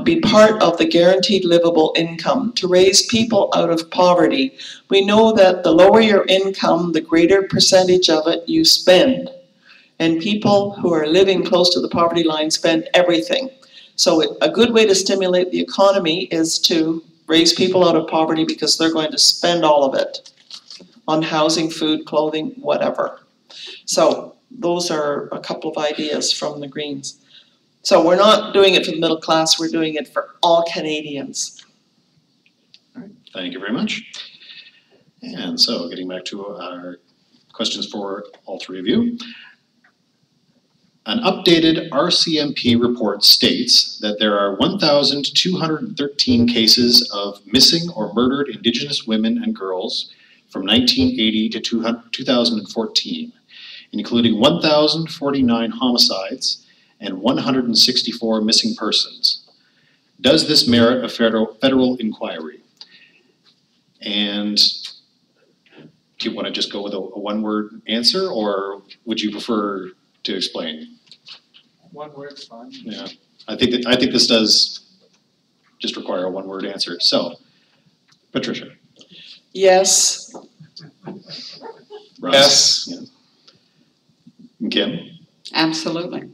Speaker 4: be part of the guaranteed livable income, to raise people out of poverty. We know that the lower your income, the greater percentage of it you spend. And people who are living close to the poverty line spend everything. So a good way to stimulate the economy is to raise people out of poverty, because they're going to spend all of it on housing, food, clothing, whatever. So those are a couple of ideas from the Greens. So we're not doing it for the middle class, we're doing it for all Canadians.
Speaker 3: All right, thank you very much. And so getting back to our questions for all three of you. An updated RCMP report states that there are 1,213 cases of missing or murdered Indigenous women and girls from 1980 to 2014, including 1,049 homicides and 164 missing persons. Does this merit a federal inquiry? And do you want to just go with a one-word answer, or would you prefer to explain?
Speaker 5: One word's fine.
Speaker 3: Yeah, I think this does just require a one-word answer. So, Patricia.
Speaker 4: Yes.
Speaker 3: Russ?
Speaker 5: Yes.
Speaker 3: Yeah. And Kim?
Speaker 6: Absolutely.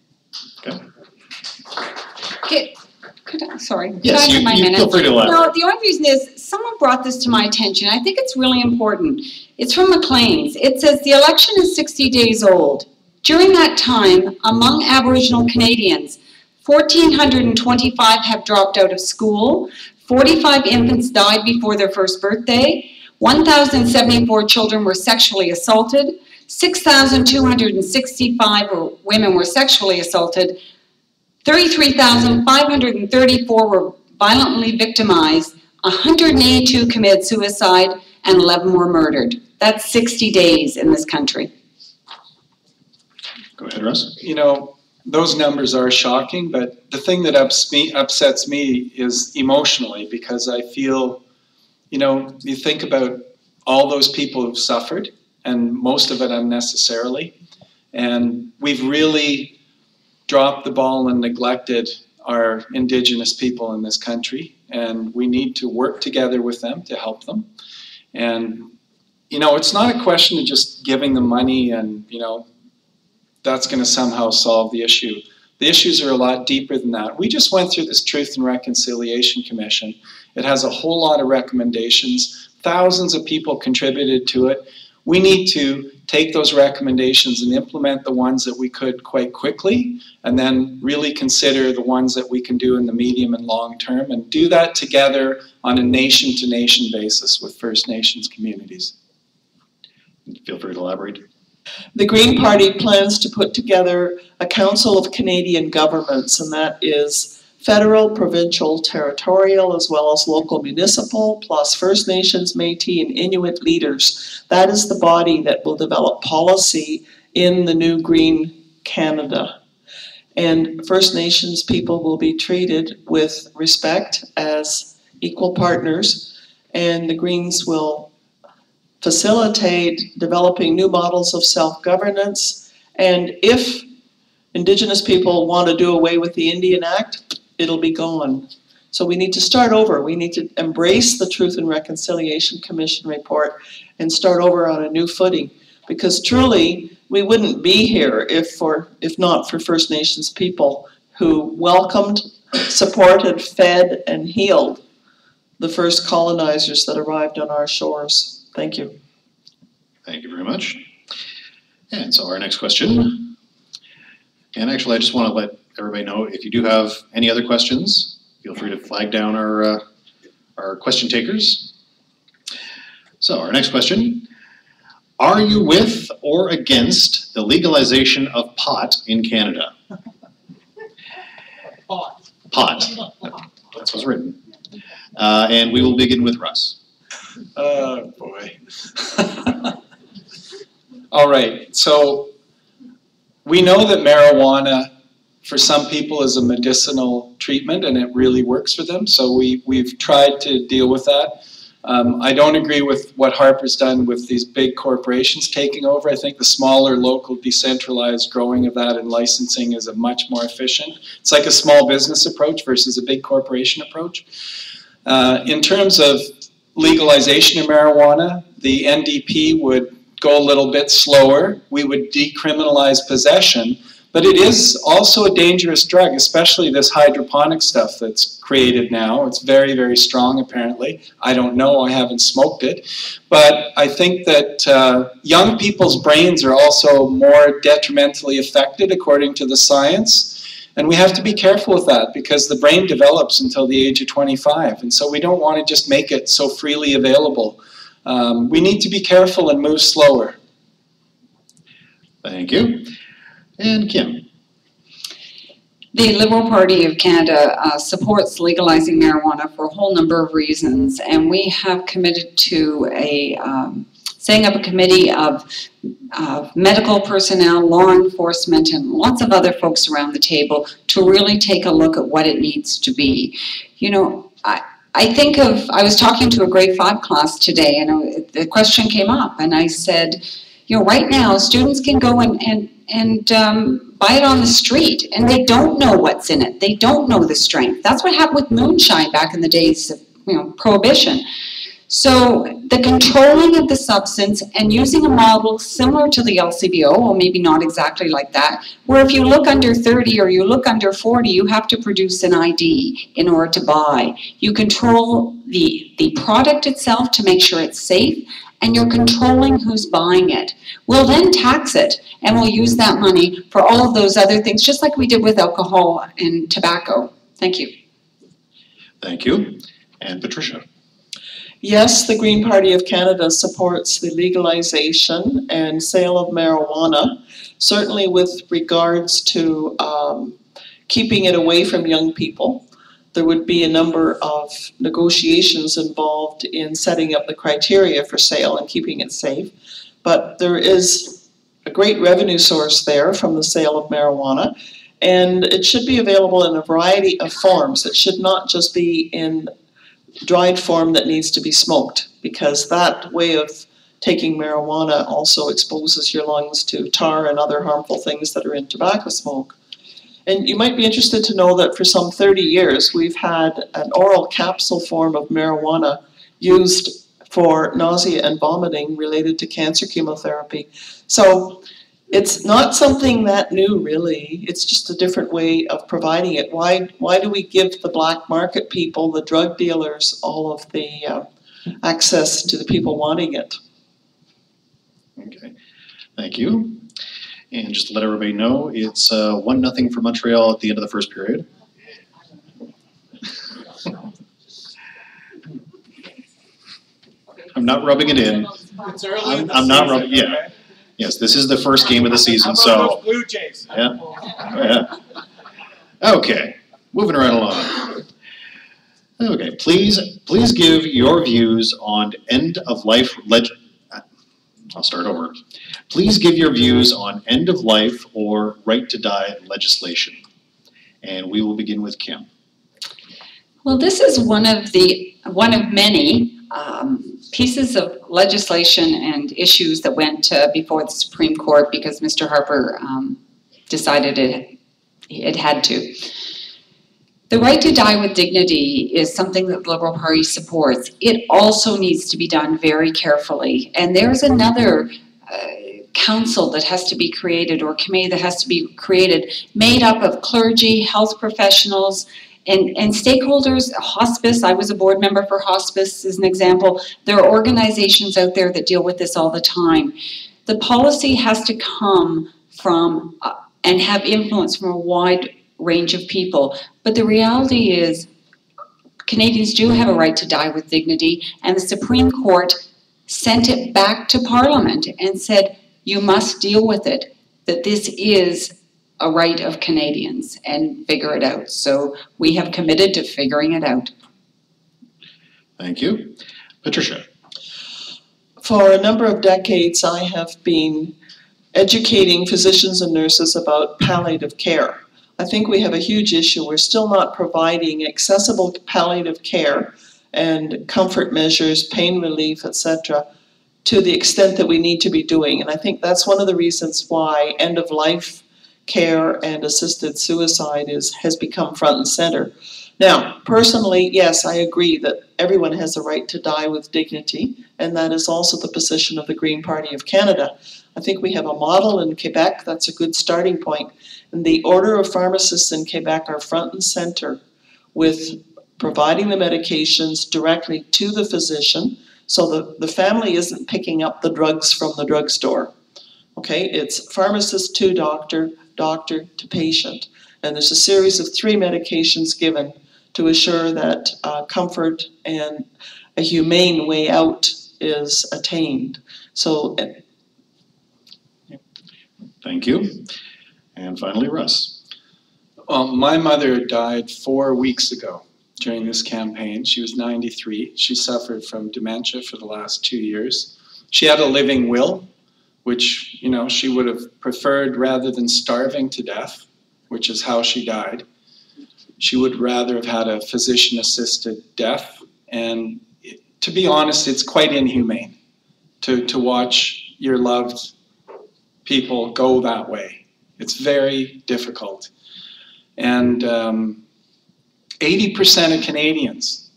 Speaker 3: Okay.
Speaker 6: Sorry.
Speaker 3: Yes,
Speaker 6: Could I have my minute?
Speaker 3: feel free to elaborate.
Speaker 6: No, the only reason is someone brought this to my attention. I think it's really important. It's from Maclean's. It says the election is 60 days old. During that time, among Aboriginal Canadians, 1,425 have dropped out of school, 45 infants died before their first birthday, 1,074 children were sexually assaulted, 6,265 women were sexually assaulted, 33,534 were violently victimized, 182 committed suicide, and 11 were murdered. That's 60 days in this country.
Speaker 3: Go ahead, Russ.
Speaker 5: You know, those numbers are shocking, but the thing that upsets me is emotionally, because I feel, you know, you think about all those people who've suffered, and most of it unnecessarily, and we've really dropped the ball and neglected our Indigenous people in this country, and we need to work together with them to help them. And, you know, it's not a question of just giving them money and, you know, that's going to somehow solve the issue. The issues are a lot deeper than that. We just went through this Truth and Reconciliation Commission. It has a whole lot of recommendations. Thousands of people contributed to it. We need to take those recommendations and implement the ones that we could quite quickly, and then really consider the ones that we can do in the medium and long term, and do that together on a nation-to-nation basis with First Nations communities.
Speaker 3: Feel free to elaborate.
Speaker 4: The Green Party plans to put together a Council of Canadian Governments, and that is federal, provincial, territorial, as well as local municipal, plus First Nations, Métis, and Inuit leaders. That is the body that will develop policy in the new Green Canada. And First Nations people will be treated with respect as equal partners, and the Greens will facilitate developing new models of self-governance. And if Indigenous people want to do away with the Indian Act, it'll be gone. So we need to start over. We need to embrace the Truth and Reconciliation Commission report and start over on a new footing. Because truly, we wouldn't be here if not for First Nations people who welcomed, supported, fed, and healed the first colonizers that arrived on our shores. Thank you.
Speaker 3: Thank you very much. And so our next question, and actually I just want to let everybody know, if you do have any other questions, feel free to flag down our question takers. So our next question, are you with or against the legalization of pot in Canada?
Speaker 8: Pot.
Speaker 3: Pot. That's what's written. And we will begin with Russ.
Speaker 5: Oh, boy. All right, so we know that marijuana for some people is a medicinal treatment and it really works for them, so we've tried to deal with that. I don't agree with what Harper's done with these big corporations taking over. I think the smaller, local, decentralized growing of that and licensing is a much more efficient. It's like a small business approach versus a big corporation approach. In terms of legalization of marijuana, the NDP would go a little bit slower. We would decriminalize possession, but it is also a dangerous drug, especially this hydroponic stuff that's created now. It's very, very strong, apparently. I don't know, I haven't smoked it. But I think that young people's brains are also more detrimentally affected, according to the science. And we have to be careful with that, because the brain develops until the age of 25. And so we don't want to just make it so freely available. We need to be careful and move slower.
Speaker 3: Thank you. And Kim.
Speaker 6: The Liberal Party of Canada supports legalizing marijuana for a whole number of reasons, and we have committed to setting up a committee of medical personnel, law enforcement, and lots of other folks around the table to really take a look at what it needs to be. You know, I was talking to a grade 5 class today, and the question came up, and I said, you know, right now students can go and buy it on the street, and they don't know what's in it. They don't know the strength. That's what happened with moonshine back in the days of, you know, Prohibition. So the controlling of the substance and using a model similar to the LCBO, or maybe not exactly like that, where if you look under 30 or you look under 40, you have to produce an ID in order to buy. You control the product itself to make sure it's safe, and you're controlling who's buying it. We'll then tax it, and we'll use that money for all of those other things, just like we did with alcohol and tobacco. Thank you.
Speaker 3: Thank you. And Patricia.
Speaker 4: Yes, the Green Party of Canada supports the legalization and sale of marijuana, certainly with regards to keeping it away from young people. There would be a number of negotiations involved in setting up the criteria for sale and keeping it safe. But there is a great revenue source there from the sale of marijuana. And it should be available in a variety of forms. It should not just be in dried form that needs to be smoked, because that way of taking marijuana also exposes your lungs to tar and other harmful things that are in tobacco smoke. And you might be interested to know that for some 30 years, we've had an oral capsule form of marijuana used for nausea and vomiting related to cancer chemotherapy. So it's not something that new, really. It's just a different way of providing it. Why do we give the black market people, the drug dealers, all of the access to the people wanting it?
Speaker 3: Okay, thank you. And just to let everybody know, it's 1-0 for Montreal at the end of the first period. I'm not rubbing it in.
Speaker 5: It's early in the
Speaker 3: I'm not
Speaker 5: season,
Speaker 3: rubbing, yeah.
Speaker 5: okay?
Speaker 3: Yes, this is the first game of the season,
Speaker 5: How about
Speaker 3: so,
Speaker 5: those Blue Jays?
Speaker 3: yeah. Yeah. Okay, moving right along. Okay, please give your views on end-of-life I'll start over. Please give your views on end-of-life or right-to-die legislation. And we will begin with Kim.
Speaker 6: Well, this is one of many pieces of legislation and issues that went before the Supreme Court because Mr. Harper decided it had to. The right to die with dignity is something that the Liberal Party supports. It also needs to be done very carefully. And there's another council that has to be created, or committee that has to be created, made up of clergy, health professionals, and stakeholders. Hospice, I was a board member for Hospice as an example. There are organizations out there that deal with this all the time. The policy has to come from and have influence from a wide range of people. But the reality is Canadians do have a right to die with dignity, and the Supreme Court sent it back to Parliament and said, you must deal with it, that this is a right of Canadians, and figure it out. So we have committed to figuring it out.
Speaker 3: Thank you. Patricia.
Speaker 4: For a number of decades, I have been educating physicians and nurses about palliative care. I think we have a huge issue. We're still not providing accessible palliative care and comfort measures, pain relief, etc., to the extent that we need to be doing. And I think that's one of the reasons why end-of-life care and assisted suicide has become front and center. Now, personally, yes, I agree that everyone has a right to die with dignity, and that is also the position of the Green Party of Canada. I think we have a model in Quebec that's a good starting point. And the Order of Pharmacists in Quebec are front and center with providing the medications directly to the physician, so the family isn't picking up the drugs from the drugstore. Okay, it's pharmacist to doctor, doctor to patient. And there's a series of 3 medications given to assure that comfort and a humane way out is attained. So.
Speaker 3: Thank you. And finally, Russ.
Speaker 5: My mother died 4 weeks ago during this campaign. She was 93. She suffered from dementia for the last 2 years. She had a living will, which, you know, she would have preferred rather than starving to death, which is how she died. She would rather have had a physician-assisted death. And to be honest, it's quite inhumane to watch your loved people go that way. It's very difficult. And 80% of Canadians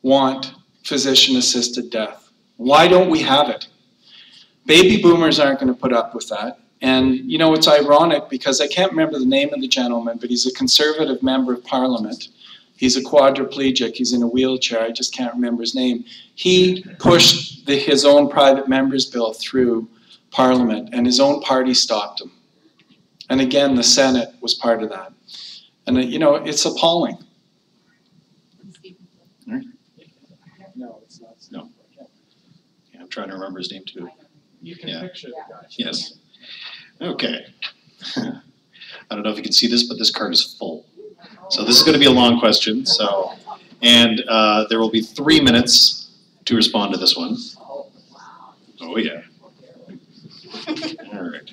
Speaker 5: want physician-assisted death. Why don't we have it? Baby boomers aren't going to put up with that. And you know, it's ironic because I can't remember the name of the gentleman, but he's a Conservative member of Parliament. He's a quadriplegic, he's in a wheelchair, I just can't remember his name. He pushed his own private member's bill through Parliament, and his own party stopped him. And again, the Senate was part of that. And you know, it's appalling.
Speaker 3: No, it's not. No. Yeah, I'm trying to remember his name too.
Speaker 5: You can picture the guy.
Speaker 3: Yes. Okay. I don't know if you can see this, but this card is full. So this is going to be a long question. So, and there will be 3 minutes to respond to this one. Oh yeah. All right.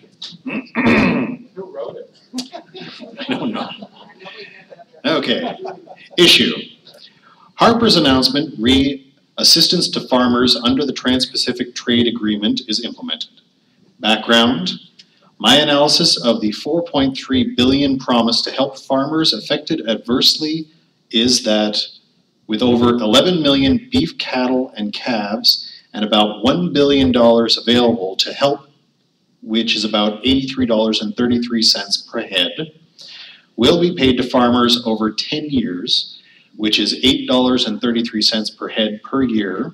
Speaker 1: Who wrote it?
Speaker 3: I don't know. Okay. Issue. Harper's announcement re assistance to farmers under the Trans-Pacific Trade Agreement is implemented. Background. My analysis of the $4.3 billion promise to help farmers affected adversely is that with over 11 million beef cattle and calves and about $1 billion available to help, which is about $83.33 per head, will be paid to farmers over 10 years, which is $8.33 per head per year,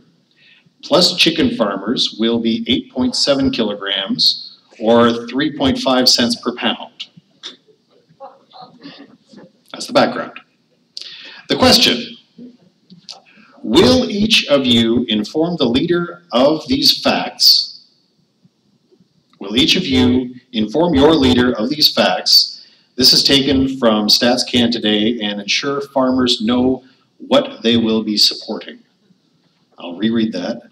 Speaker 3: plus chicken farmers will be 8.7 kilograms, or 3.5 cents per pound. That's the background. The question, will each of you inform the leader of these facts? Will each of you inform your leader of these facts? This is taken from StatsCan today and ensure farmers know what they will be supporting. I'll reread that.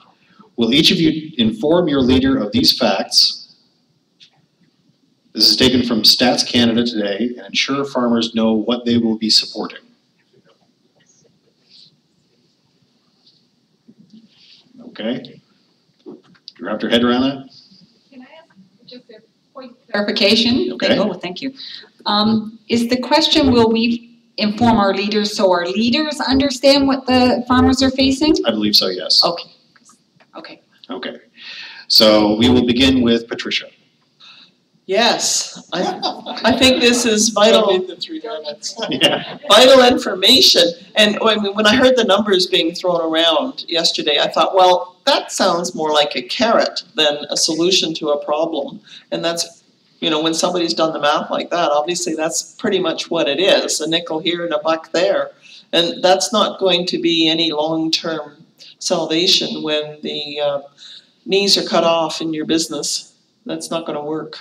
Speaker 3: Will each of you inform your leader of these facts? This is taken from Stats Canada today and ensure farmers know what they will be supporting. Okay. You wrapped your head around that?
Speaker 6: Can I ask just a point of clarification?
Speaker 3: Okay.
Speaker 6: Oh, thank you. Is the question, will we inform our leaders so our leaders understand what the farmers are facing?
Speaker 3: I believe so, yes.
Speaker 6: Okay. Okay.
Speaker 3: Okay. So we will begin with Patricia.
Speaker 4: Yes, I think this is vital.
Speaker 5: The 3 minutes.
Speaker 3: Yeah.
Speaker 4: Vital information. And when I heard the numbers being thrown around yesterday, I thought, well, that sounds more like a carrot than a solution to a problem. And that's, you know, when somebody's done the math like that, obviously that's pretty much what it is, a nickel here and a buck there. And that's not going to be any long-term salvation when the knees are cut off in your business. That's not going to work.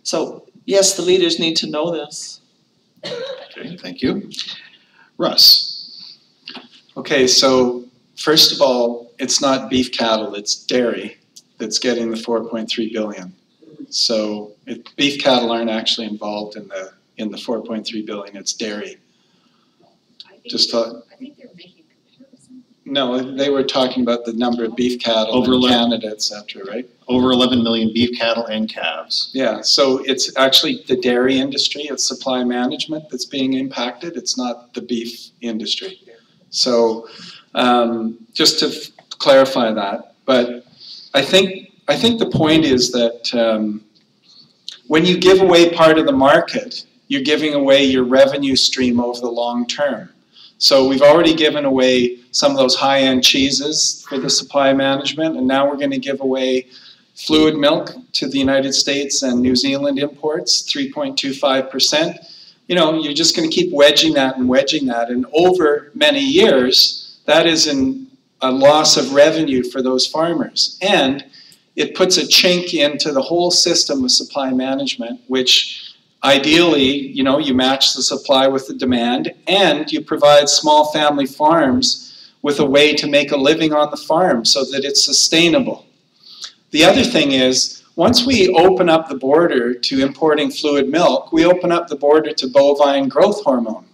Speaker 4: So, yes, the leaders need to know this.
Speaker 3: Okay, thank you. Russ.
Speaker 5: Okay, so first of all, it's not beef cattle, it's dairy that's getting the 4.3 billion. So beef cattle aren't actually involved in the 4.3 billion, it's dairy. Just thought.
Speaker 7: I think they were making comparisons.
Speaker 5: No, they were talking about the number of beef cattle
Speaker 3: Over
Speaker 5: in
Speaker 3: 11.
Speaker 5: Canada, et cetera, right?
Speaker 3: Over 11 million beef cattle and calves.
Speaker 5: Yeah, so it's actually the dairy industry, it's supply management that's being impacted, it's not the beef industry. So just to clarify that, but I think the point is that when you give away part of the market, you're giving away your revenue stream over the long term. So we've already given away some of those high-end cheeses for the supply management, and now we're going to give away fluid milk to the United States and New Zealand imports, 3.25%. You know, you're just going to keep wedging that, and over many years, that is a loss of revenue for those farmers. And it puts a chink into the whole system of supply management, which ideally, you know, you match the supply with the demand, and you provide small family farms with a way to make a living on the farm so that it's sustainable. The other thing is, once we open up the border to importing fluid milk, we open up the border to bovine growth hormone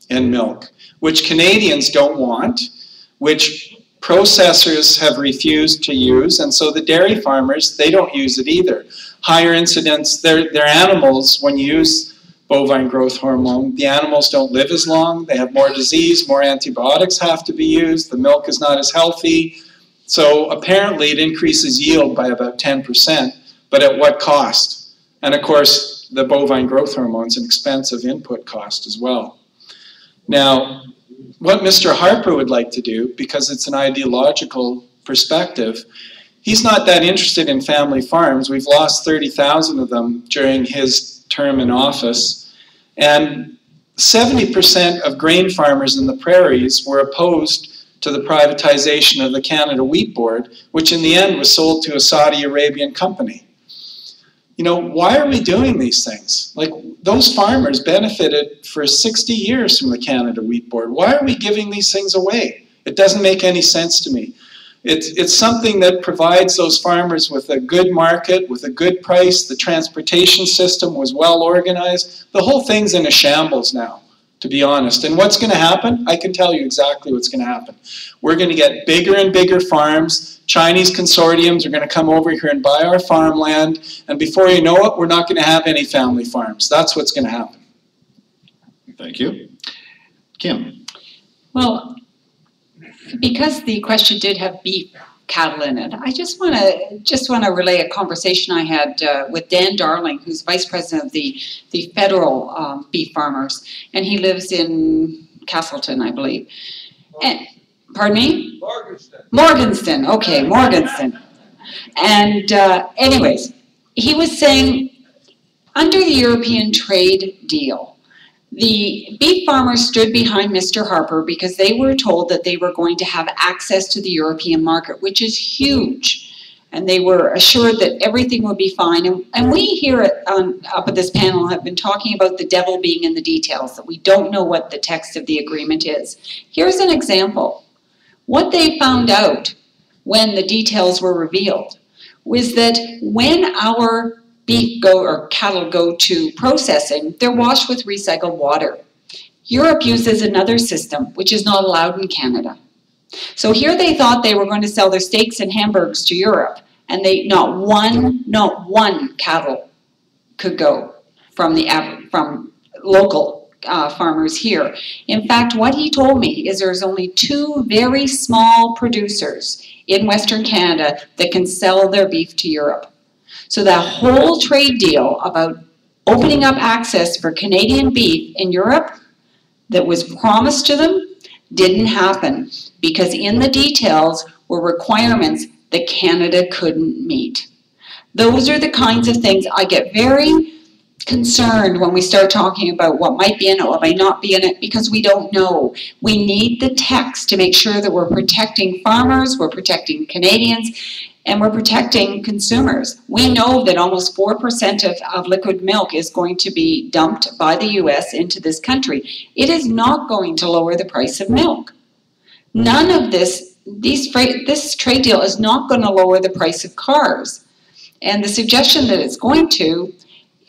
Speaker 5: in milk, which Canadians don't want, which processors have refused to use, and so the dairy farmers, they don't use it either. Higher incidence, their animals, when you use bovine growth hormone, the animals don't live as long, they have more disease, more antibiotics have to be used, the milk is not as healthy. So apparently it increases yield by about 10%, but at what cost? And of course, the bovine growth hormone is an expensive input cost as well. Now, what Mr. Harper would like to do, because it's an ideological perspective, he's not that interested in family farms. We've lost 30,000 of them during his term in office. And 70% of grain farmers in the prairies were opposed to the privatization of the Canada Wheat Board, which in the end was sold to a Saudi Arabian company. You know, why are we doing these things? Like, those farmers benefited for 60 years from the Canada Wheat Board. Why are we giving these things away? It doesn't make any sense to me. It's something that provides those farmers with a good market, with a good price. The transportation system was well organized. The whole thing's in a shambles now, to be honest. And what's going to happen? I can tell you exactly what's going to happen. We're going to get bigger and bigger farms. Chinese consortiums are going to come over here and buy our farmland. And before you know it, we're not going to have any family farms. That's what's going to happen.
Speaker 3: Thank you. Kim.
Speaker 6: Well, because the question did have beef cattle in it, I just want to relay a conversation I had with Dan Darling, who's vice president of the federal beef farmers, and he lives in Castleton, I believe. And, pardon me? Morganston. Okay, Morganston. And anyways, he was saying under the European trade deal, the beef farmers stood behind Mr. Harper because they were told that they were going to have access to the European market, which is huge. And they were assured that everything would be fine. And we here up at this panel have been talking about the devil being in the details, that we don't know what the text of the agreement is. Here's an example. What they found out when the details were revealed was that when our beef or cattle go to processing, they're washed with recycled water. Europe uses another system, which is not allowed in Canada. So here they thought they were going to sell their steaks and hamburgers to Europe, and not one cattle could go from local farmers here. In fact, what he told me is there's only 2 very small producers in Western Canada that can sell their beef to Europe. So that whole trade deal about opening up access for Canadian beef in Europe that was promised to them didn't happen because in the details were requirements that Canada couldn't meet. Those are the kinds of things I get very concerned when we start talking about what might be in it, what might not be in it, because we don't know. We need the text to make sure that we're protecting farmers, we're protecting Canadians, and we're protecting consumers. We know that almost 4% of liquid milk is going to be dumped by the US into this country. It is not going to lower the price of milk. None of this trade deal is not going to lower the price of cars. And the suggestion that it's going to,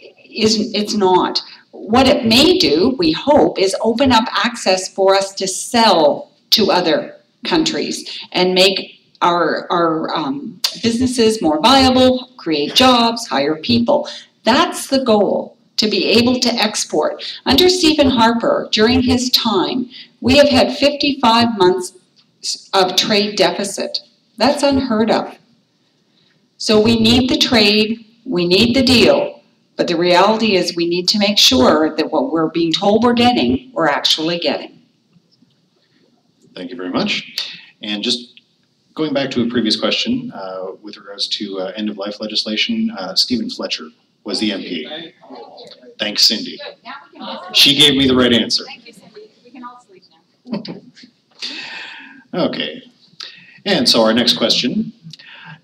Speaker 6: it's not. What it may do, we hope, is open up access for us to sell to other countries and make our businesses more viable, create jobs, hire people. That's the goal, to be able to export. Under Stephen Harper, during his time, we have had 55 months of trade deficit. That's unheard of. So we need the trade, we need the deal, but the reality is we need to make sure that what we're being told we're getting, we're actually getting.
Speaker 3: Thank you very much. And just going back to a previous question with regards to end-of-life legislation, Stephen Fletcher was the MP. Thanks, Cindy.
Speaker 7: Good. Now we can all
Speaker 3: She gave me the right answer.
Speaker 7: Thank you, Cindy. We can all sleep now.
Speaker 3: Okay. And so our next question,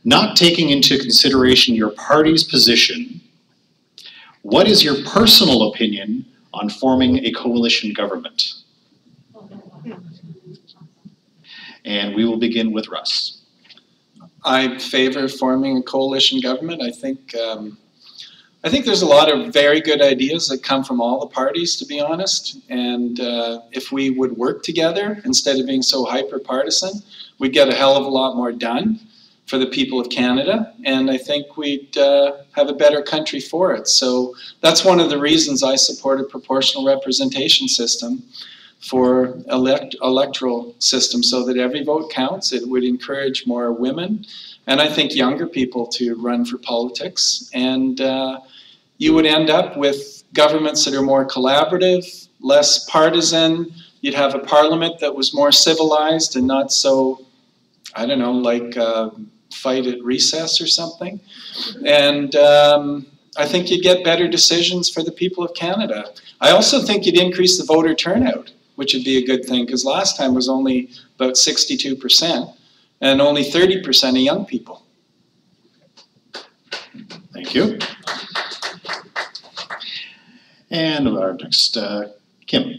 Speaker 3: not taking into consideration your party's position, what is your personal opinion on forming a coalition government? And we will begin with Russ.
Speaker 5: I favor forming a coalition government. I think there's a lot of very good ideas that come from all the parties, to be honest. And if we would work together instead of being so hyper-partisan, we'd get a hell of a lot more done for the people of Canada. And I think we'd have a better country for it. So that's one of the reasons I support a proportional representation system for electoral system, so that every vote counts. It would encourage more women and I think younger people to run for politics, and you would end up with governments that are more collaborative, less partisan. You'd have a parliament that was more civilized and not so, I don't know, like fight at recess or something. And I think you'd get better decisions for the people of Canada. I also think you'd increase the voter turnout, which would be a good thing, because last time was only about 62% and only 30% of young people.
Speaker 3: Thank you. And our next, Kim.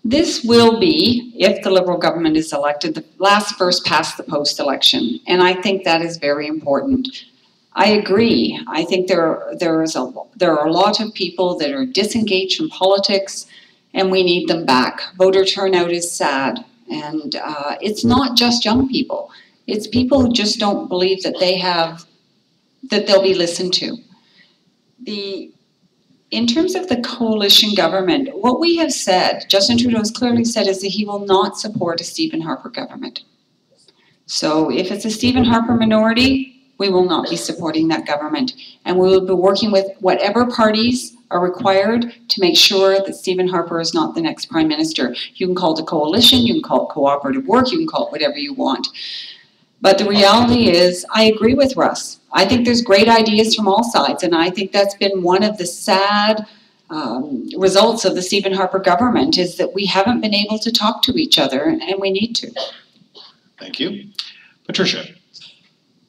Speaker 6: This will be, if the Liberal government is elected, the last first past the post election, and I think that is very important. I agree. I think there are a lot of people that are disengaged from politics, and we need them back. Voter turnout is sad, and it's not just young people. It's people who just don't believe that they'll be listened to. In terms of the coalition government, what we have said, Justin Trudeau has clearly said, is that he will not support a Stephen Harper government. So if it's a Stephen Harper minority, we will not be supporting that government. And we will be working with whatever parties are required to make sure that Stephen Harper is not the next Prime Minister. You can call it a coalition, you can call it cooperative work, you can call it whatever you want. But the reality is, I agree with Russ. I think there's great ideas from all sides, and I think that's been one of the sad results of the Stephen Harper government, is that we haven't been able to talk to each other, and we need to.
Speaker 3: Thank you. Patricia.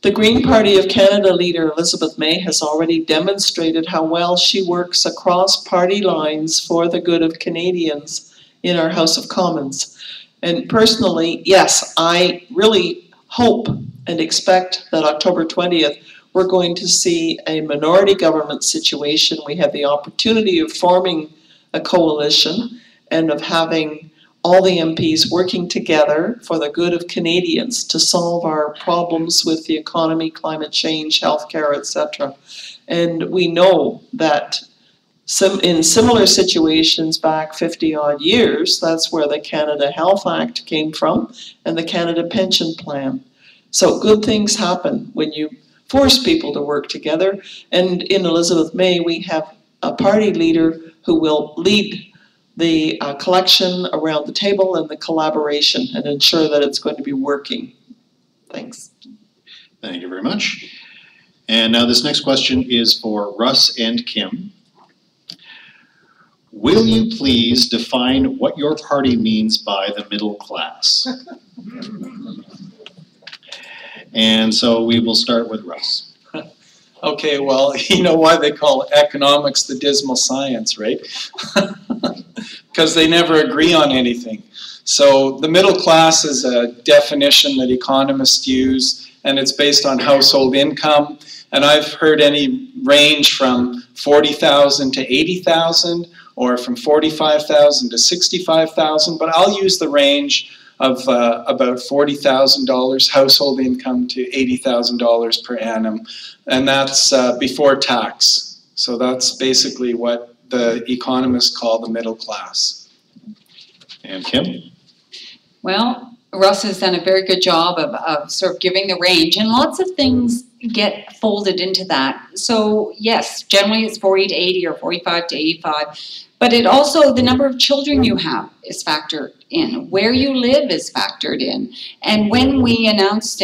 Speaker 4: The Green Party of Canada leader Elizabeth May has already demonstrated how well she works across party lines for the good of Canadians in our House of Commons. And personally, yes, I really hope and expect that October 20th we're going to see a minority government situation. We have the opportunity of forming a coalition and of having all the MPs working together for the good of Canadians to solve our problems with the economy, climate change, healthcare, etc. And we know that in similar situations back 50-odd years, that's where the Canada Health Act came from and the Canada Pension Plan. So good things happen when you force people to work together. And in Elizabeth May, we have a party leader who will lead the collection around the table and the collaboration and ensure that it's going to be working. Thanks.
Speaker 3: Thank you very much. And now this next question is for Russ and Kim. Will you please define what your party means by the middle class? And so we will start with Russ.
Speaker 5: Okay, well, you know why they call economics the dismal science, right? Because they never agree on anything. So the middle class is a definition that economists use, and it's based on household income. And I've heard any range from 40,000 to 80,000, or from 45,000 to 65,000, but I'll use the range of about $40,000 household income to $80,000 per annum, and that's before tax. So that's basically what the economists call the middle class.
Speaker 3: And Kim?
Speaker 6: Well, Russ has done a very good job of sort of giving the range, and lots of things get folded into that. So yes, generally it's 40 to 80 or 45 to 85, but it also, the number of children you have is factored in, where you live is factored in. And when we announced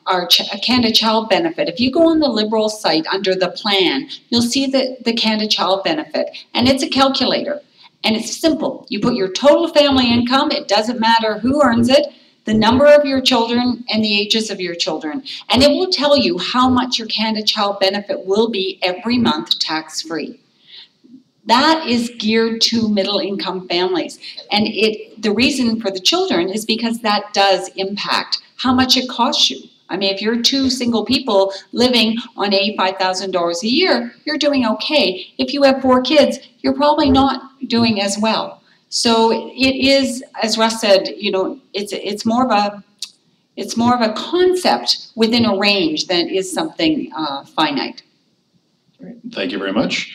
Speaker 6: our Canada Child Benefit, if you go on the Liberal site under the plan, you'll see the Canada Child Benefit, and it's a calculator. And it's simple. You put your total family income, it doesn't matter who earns it, the number of your children, and the ages of your children. And it will tell you how much your Canada Child Benefit will be every month tax-free. That is geared to middle income families. And the reason for the children is because that does impact how much it costs you. I mean, if you're two single people living on $85,000 a year, you're doing okay. If you have 4 kids, you're probably not doing as well. So it is, as Russ said, you know, it's more of a concept within a range than it is something finite.
Speaker 3: Thank you very much.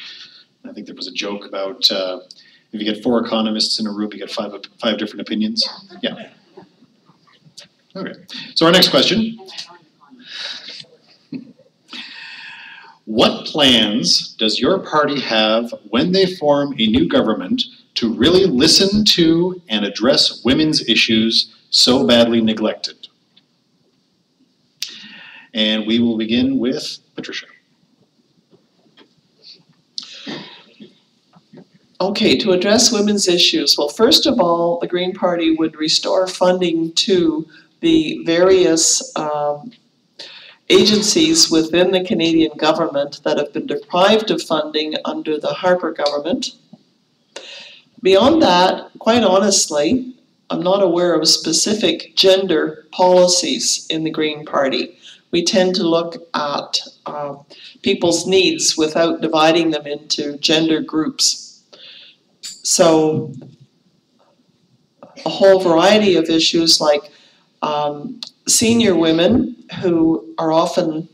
Speaker 3: I think there was a joke about if you get 4 economists in a room, you get five different opinions. Yeah. Okay. So our next question. What plans does your party have when they form a new government to really listen to and address women's issues so badly neglected? And we will begin with Patricia.
Speaker 4: Okay, to address women's issues, well, first of all, the Green Party would restore funding to the various agencies within the Canadian government that have been deprived of funding under the Harper government. Beyond that, quite honestly, I'm not aware of specific gender policies in the Green Party. We tend to look at people's needs without dividing them into gender groups. So a whole variety of issues like senior women who are often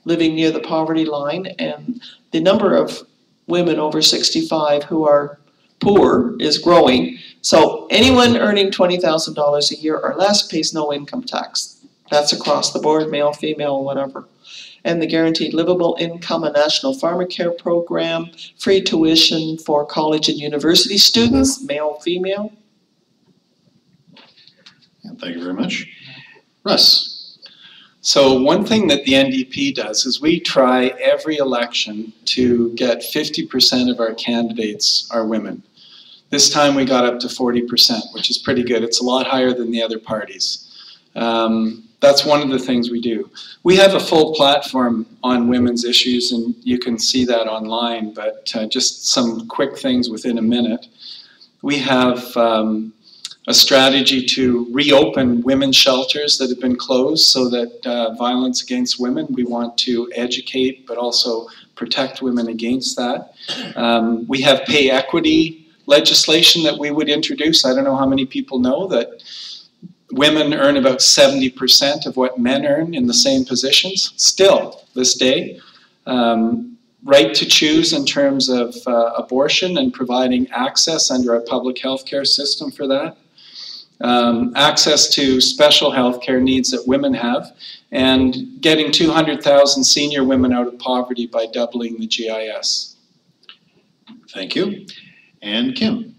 Speaker 4: living near the poverty line, and the number of women over 65 who are poor is growing. So anyone earning $20,000 a year or less pays no income tax. That's across the board, male, female, whatever. And the guaranteed livable income, a national pharmacare program, free tuition for college and university students, male, female.
Speaker 3: Thank you very much. Russ.
Speaker 5: So one thing that the NDP does is we try every election to get 50% of our candidates are women. This time we got up to 40%, which is pretty good. It's a lot higher than the other parties. That's one of the things we do. We have a full platform on women's issues, and you can see that online, but just some quick things within a minute. We have a strategy to reopen women's shelters that have been closed so that violence against women, we want to educate but also protect women against that. We have pay equity legislation that we would introduce. I don't know how many people know that women earn about 70% of what men earn in the same positions, still this day. Right to choose in terms of abortion and providing access under our public health care system for that. Access to special health care needs that women have, and getting 200,000 senior women out of poverty by doubling the GIS.
Speaker 3: Thank you. And Kim.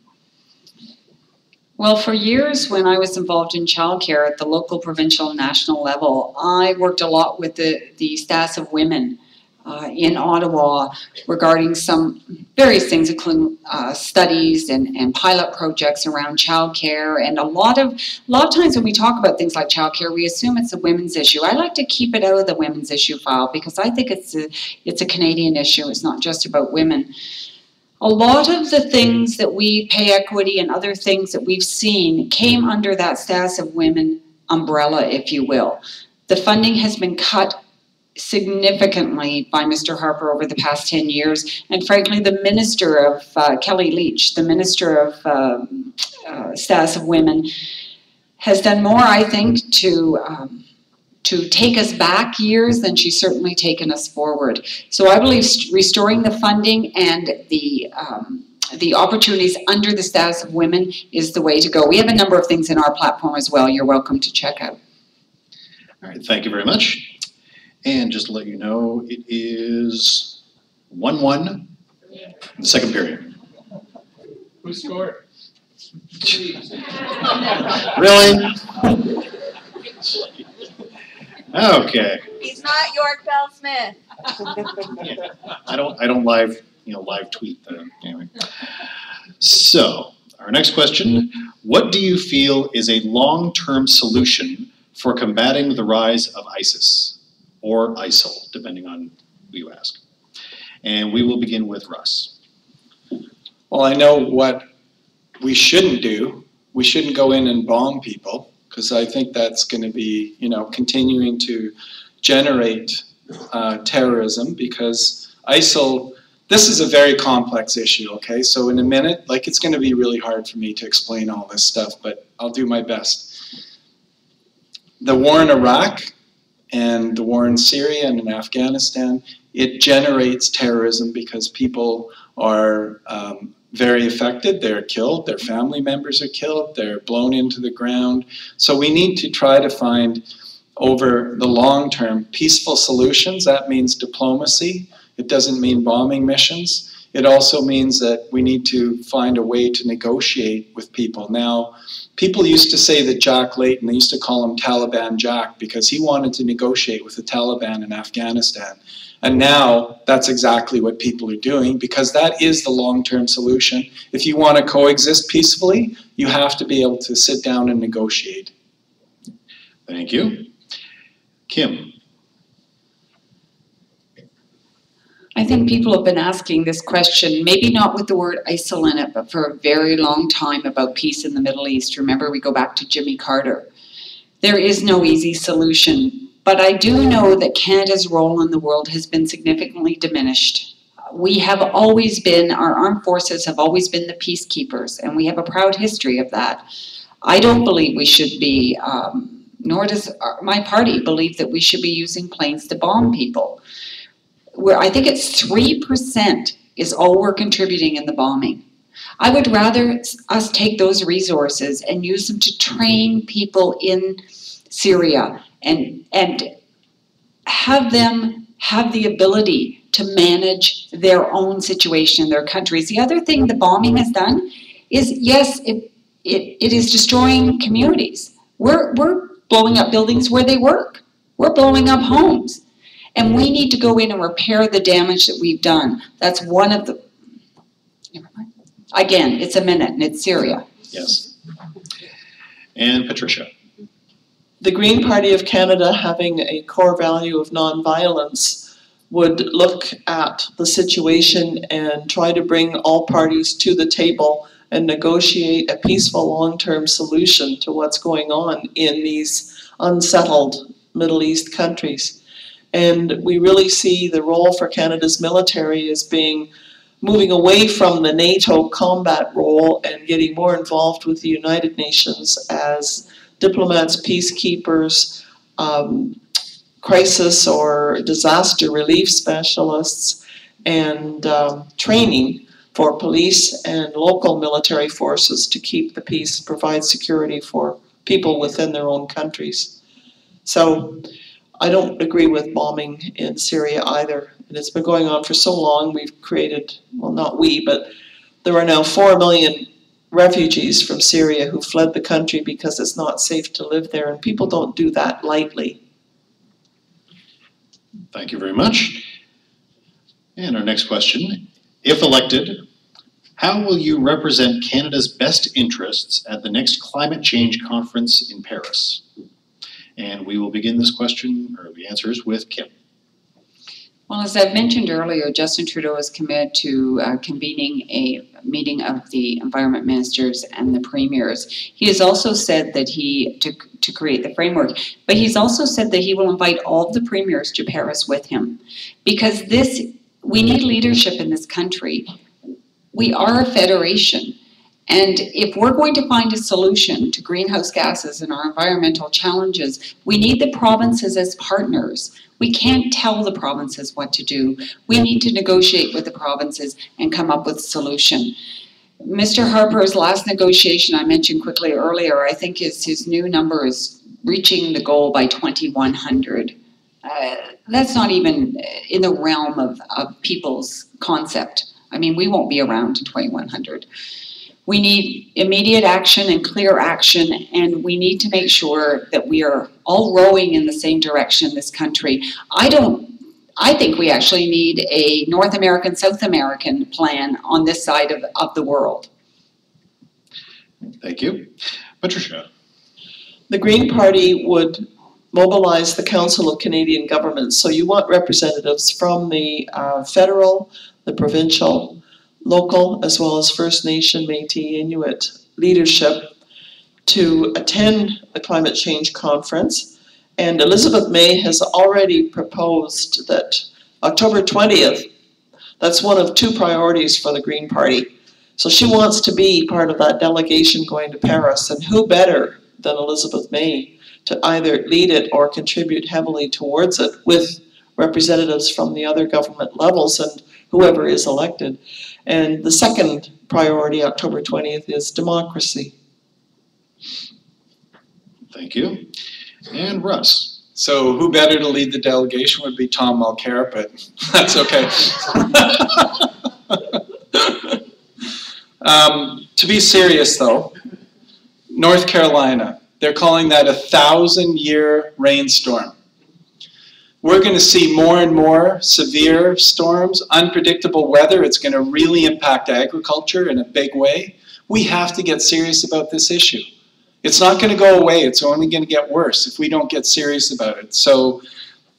Speaker 6: Well, for years when I was involved in childcare at the local, provincial, and national level, I worked a lot with the status of women in Ottawa regarding some various things, including studies and pilot projects around childcare. And a lot of times when we talk about things like childcare, we assume it's a women's issue. I like to keep it out of the women's issue file because I think it's a Canadian issue. It's not just about women. A lot of the things that we pay equity and other things that we've seen came under that status of women umbrella, if you will. The funding has been cut significantly by Mr. Harper over the past 10 years, and frankly the Minister of Kelly Leach, the Minister of Status of Women, has done more, I think, to take us back years than she's certainly taken us forward. So I believe restoring the funding and the opportunities under the status of women is the way to go. We have a number of things in our platform as well you're welcome to check out.
Speaker 3: All right, thank you very much. And just to let you know, it is 1-1 in the second period.
Speaker 1: Who scored?
Speaker 3: Really? Okay.
Speaker 7: He's not York Bell Smith.
Speaker 3: I don't live tweet them anyway. So our next question: what do you feel is a long-term solution for combating the rise of ISIS or ISIL, depending on who you ask? And we will begin with Russ.
Speaker 5: Well, I know what we shouldn't do. We shouldn't go in and bomb people, because I think that's going to be, continuing to generate terrorism, because ISIL, this is a very complex issue, okay? So in a minute, it's going to be really hard for me to explain all this stuff, but I'll do my best. The war in Iraq and the war in Syria and in Afghanistan, it generates terrorism because people are very affected. They're killed, their family members are killed, they're blown into the ground. So we need to try to find, over the long term, peaceful solutions. That means diplomacy. It doesn't mean bombing missions. It also means that we need to find a way to negotiate with people. Now, people used to say that Jack Layton, they used to call him Taliban Jack, because he wanted to negotiate with the Taliban in Afghanistan. And now that's exactly what people are doing, because that is the long-term solution. If you want to coexist peacefully, you have to be able to sit down and negotiate.
Speaker 3: Thank you. Kim.
Speaker 6: I think people have been asking this question, maybe not with the word ISIL in it, but for a very long time about peace in the Middle East. Remember, we go back to Jimmy Carter. There is no easy solution, but I do know that Canada's role in the world has been significantly diminished. We have always been, our armed forces have always been the peacekeepers, and we have a proud history of that. I don't believe we should be, nor does my party believe that we should be using planes to bomb people. I think it's 3% is all we're contributing in the bombing. I would rather us take those resources and use them to train people in Syria and have them have the ability to manage their own situation in their countries. The other thing the bombing has done is, yes, it is destroying communities. We're blowing up buildings where they work. We're blowing up homes. And we need to go in and repair the damage that we've done. That's one of the, again, it's a minute and it's Syria.
Speaker 3: Yes. And Patricia.
Speaker 4: The Green Party of Canada, having a core value of nonviolence, would look at the situation and try to bring all parties to the table and negotiate a peaceful long-term solution to what's going on in these unsettled Middle East countries. And we really see the role for Canada's military as being moving away from the NATO combat role and getting more involved with the United Nations as diplomats, peacekeepers, crisis or disaster relief specialists, and training for police and local military forces to keep the peace, provide security for people within their own countries. So I don't agree with bombing in Syria either. And it's been going on for so long. We've created, well, not we, but there are now 4 million refugees from Syria who fled the country because it's not safe to live there. And people don't do that lightly.
Speaker 3: Thank you very much. And our next question, if elected, how will you represent Canada's best interests at the next climate change conference in Paris? And we will begin this question, or the answers, with Kim.
Speaker 6: Well, as I've mentioned earlier, Justin Trudeau is committed to convening a meeting of the environment ministers and the premiers. He has also said that to create the framework, but he's also said that he will invite all of the premiers to Paris with him. Because we need leadership in this country. We are a federation. And if we're going to find a solution to greenhouse gases and our environmental challenges, we need the provinces as partners. We can't tell the provinces what to do. We need to negotiate with the provinces and come up with a solution. Mr. Harper's last negotiation I mentioned quickly earlier, I think his new number is reaching the goal by 2100. That's not even in the realm of people's concept. I mean, we won't be around in 2100. We need immediate action and clear action, and we need to make sure that we are all rowing in the same direction in this country. I think we actually need a North American, South American plan on this side of the world.
Speaker 3: Thank you. Patricia.
Speaker 4: The Green Party would mobilize the Council of Canadian Governments. So you want representatives from the federal, the provincial, local, as well as First Nation, Métis, Inuit leadership to attend the climate change conference. And Elizabeth May has already proposed that October 20th, that's one of 2 priorities for the Green Party. So she wants to be part of that delegation going to Paris, and who better than Elizabeth May to either lead it or contribute heavily towards it with representatives from the other government levels and whoever is elected. And the second priority, October 20th, is democracy.
Speaker 3: Thank you. And Russ.
Speaker 5: So who better to lead the delegation would be Tom Mulcair, but that's okay. To be serious though, North Carolina, they're calling that a 1,000-year rainstorm. We're going to see more and more severe storms, unpredictable weather. It's going to really impact agriculture in a big way. We have to get serious about this issue. It's not going to go away. It's only going to get worse if we don't get serious about it. So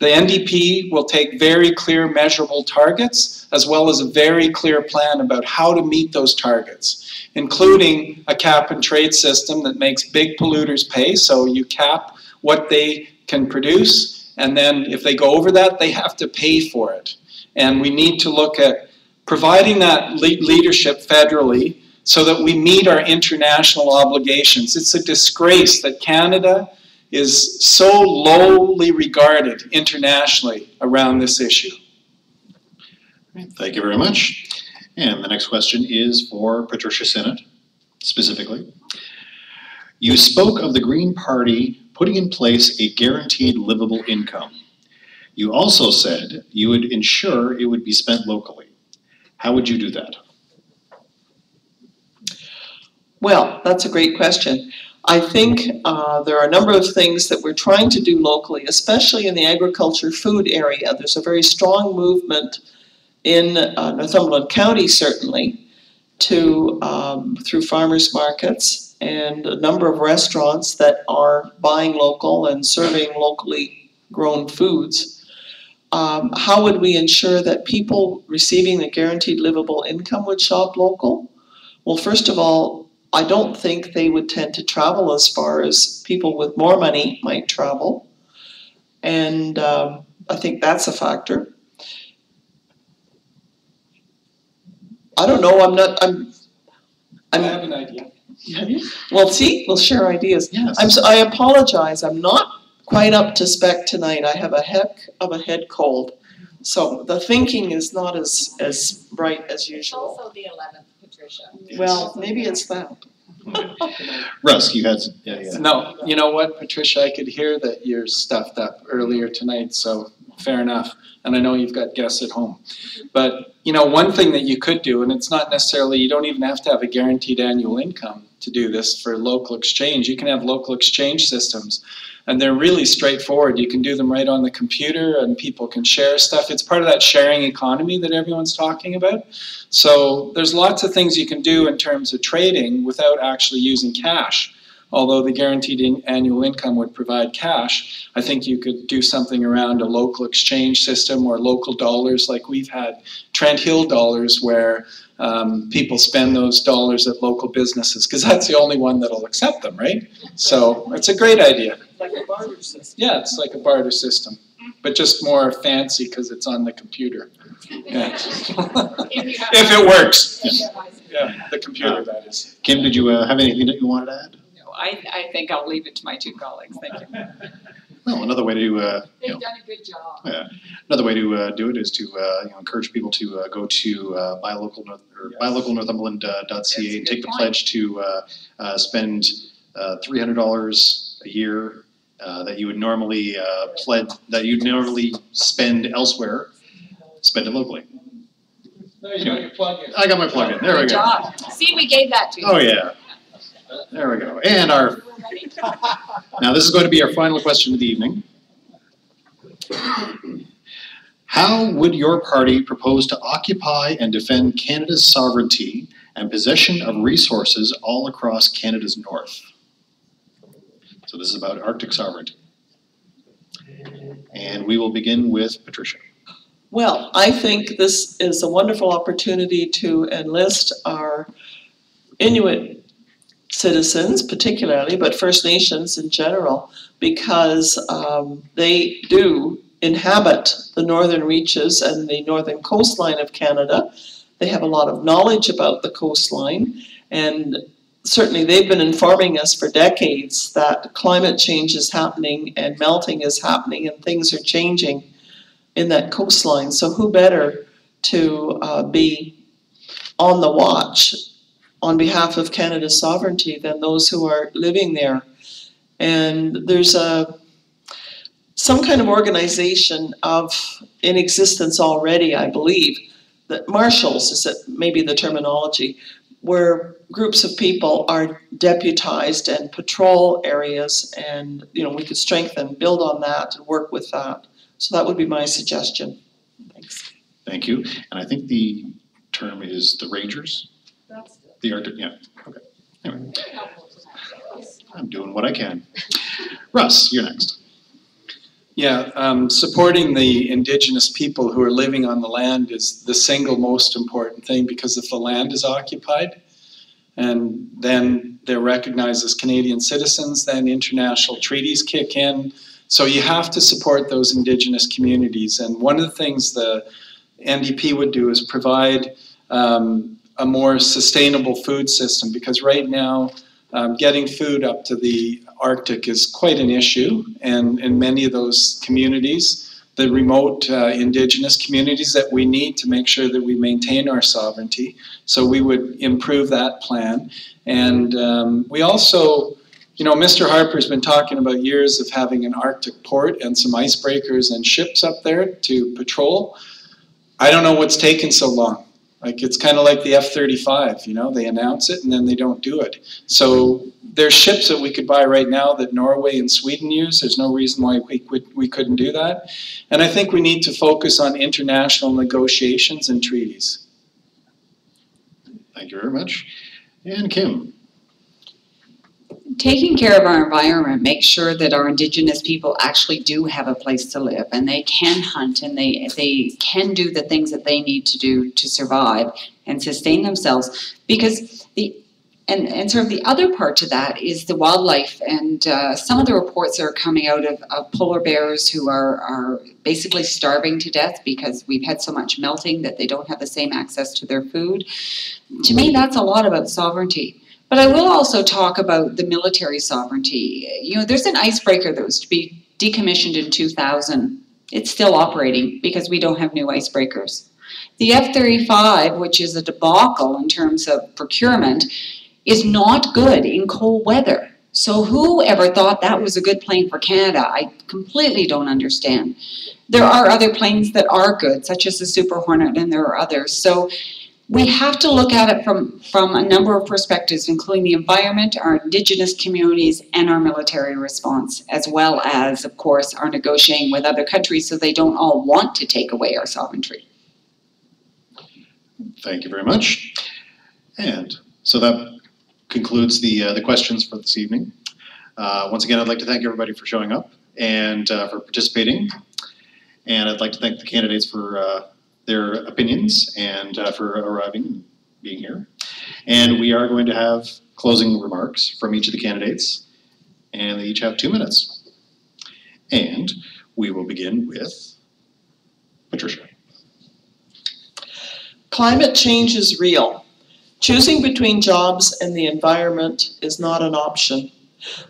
Speaker 5: The NDP will take very clear measurable targets as well as a very clear plan about how to meet those targets, including a cap and trade system that makes big polluters pay, so you cap what they can produce, and then if they go over that, they have to pay for it. And we need to look at providing that leadership federally so that we meet our international obligations. It's a disgrace that Canada is so lowly regarded internationally around this issue.
Speaker 3: Thank you very much. And the next question is for Patricia Sinnott, specifically. You spoke of the Green Party putting in place a guaranteed livable income. You also said you would ensure it would be spent locally. How would you do that?
Speaker 4: Well, that's a great question. I think there are a number of things that we're trying to do locally, especially in the agriculture food area. There's a very strong movement in Northumberland County, certainly, to through farmers markets and a number of restaurants that are buying local and serving locally grown foods. How would we ensure that people receiving the guaranteed livable income would shop local? Well, first of all, I don't think they would tend to travel as far as people with more money might travel. And I think that's a factor. I don't know,
Speaker 5: I have an idea.
Speaker 4: Have you? Well, see, we'll share ideas.
Speaker 3: Yes.
Speaker 4: I apologize, I'm not quite up to spec tonight. I have a heck of a head cold. So the thinking is not as bright as
Speaker 7: It's
Speaker 4: usual.
Speaker 7: also the 11th, Patricia.
Speaker 4: Well, maybe it's that.
Speaker 3: Russ, you had,
Speaker 5: No, you know what, Patricia, I could hear that you're stuffed up earlier tonight, so fair enough. And I know you've got guests at home. But, you know, one thing that you could do, and it's not necessarily, you don't even have to have a guaranteed annual income to do this for local exchange. You can have local exchange systems. And they're really straightforward. You can do them right on the computer and people can share stuff. It's part of that sharing economy that everyone's talking about. So there's lots of things you can do in terms of trading without actually using cash. Although the guaranteed annual income would provide cash, I think you could do something around a local exchange system or local dollars, like we've had Trent Hill dollars, where people spend those dollars at local businesses, because that's the only one that'll accept them, right? So it's a great idea.
Speaker 4: Like a barter system.
Speaker 5: Yeah, it's like a barter system, but just more fancy because it's on the computer. Yeah. If it works. Yeah, the computer, that is.
Speaker 3: Kim, did you have anything that you wanted to add?
Speaker 6: No, I think I'll leave it to my two colleagues. Thank you.
Speaker 3: Well, another way to
Speaker 6: They've done a good job.
Speaker 3: another way to do it is to encourage people to go to buylocalnorthumberland.ca and take the pledge to spend $300 a year that you would normally spend elsewhere. Spend it locally.
Speaker 5: There you go, your plug in.
Speaker 3: I got my plug in. There we
Speaker 6: Good
Speaker 3: go.
Speaker 6: job. See, we gave that to you.
Speaker 3: Oh yeah. There we go. And now this is going to be our final question of the evening. How would your party propose to occupy and defend Canada's sovereignty and possession of resources all across Canada's north? So this is about Arctic sovereignty. And we will begin with Patricia.
Speaker 4: Well, I think this is a wonderful opportunity to enlist our Inuit citizens particularly, but First Nations in general, because they do inhabit the northern reaches and the northern coastline of Canada. They have a lot of knowledge about the coastline, and certainly they've been informing us for decades that climate change is happening and melting is happening and things are changing in that coastline. So who better to be on the watch on behalf of Canada's sovereignty than those who are living there. And there's some kind of organization in existence already, I believe, that marshals is maybe the terminology, where groups of people are deputized and patrol areas, and we could strengthen, build on that, and work with that. So that would be my suggestion. Thanks.
Speaker 3: Thank you. And I think the term is the Rangers? The Arctic, yeah, okay. Anyway, I'm doing what I can. Russ, you're next.
Speaker 5: Yeah, supporting the Indigenous people who are living on the land is the single most important thing, because if the land is occupied and then they're recognized as Canadian citizens, then international treaties kick in. So you have to support those Indigenous communities. And one of the things the NDP would do is provide a more sustainable food system, because right now getting food up to the Arctic is quite an issue, and in many of those communities, the remote Indigenous communities that we need to make sure that we maintain our sovereignty. So we would improve that plan. And we also, you know, Mr. Harper's been talking about years of having an Arctic port and some icebreakers and ships up there to patrol. I don't know what's taken so long. Like, it's kind of like the F-35, you know, they announce it and then they don't do it. So there's ships that we could buy right now that Norway and Sweden use. There's no reason why we couldn't do that. And I think we need to focus on international negotiations and treaties.
Speaker 3: Thank you very much. And Kim.
Speaker 6: Taking care of our environment makes sure that our Indigenous people actually do have a place to live, and they can hunt, and they can do the things that they need to do to survive and sustain themselves. Because and sort of the other part to that is the wildlife, and some of the reports that are coming out of polar bears who are basically starving to death because we've had so much melting that they don't have the same access to their food. To me, that's a lot about sovereignty. But I will also talk about the military sovereignty. You know, there's an icebreaker that was to be decommissioned in 2000. It's still operating because we don't have new icebreakers. The F-35, which is a debacle in terms of procurement, is not good in cold weather. So who ever thought that was a good plane for Canada? I completely don't understand. There are other planes that are good, such as the Super Hornet, and there are others. So we have to look at it from a number of perspectives, including the environment, our Indigenous communities, and our military response, as well as, of course, our negotiating with other countries so they don't all want to take away our sovereignty.
Speaker 3: Thank you very much. And so that concludes the questions for this evening. Once again, I'd like to thank everybody for showing up and for participating. And I'd like to thank the candidates for their opinions and for arriving and being here. And we are going to have closing remarks from each of the candidates, and they each have 2 minutes. And we will begin with Patricia.
Speaker 4: Climate change is real. Choosing between jobs and the environment is not an option.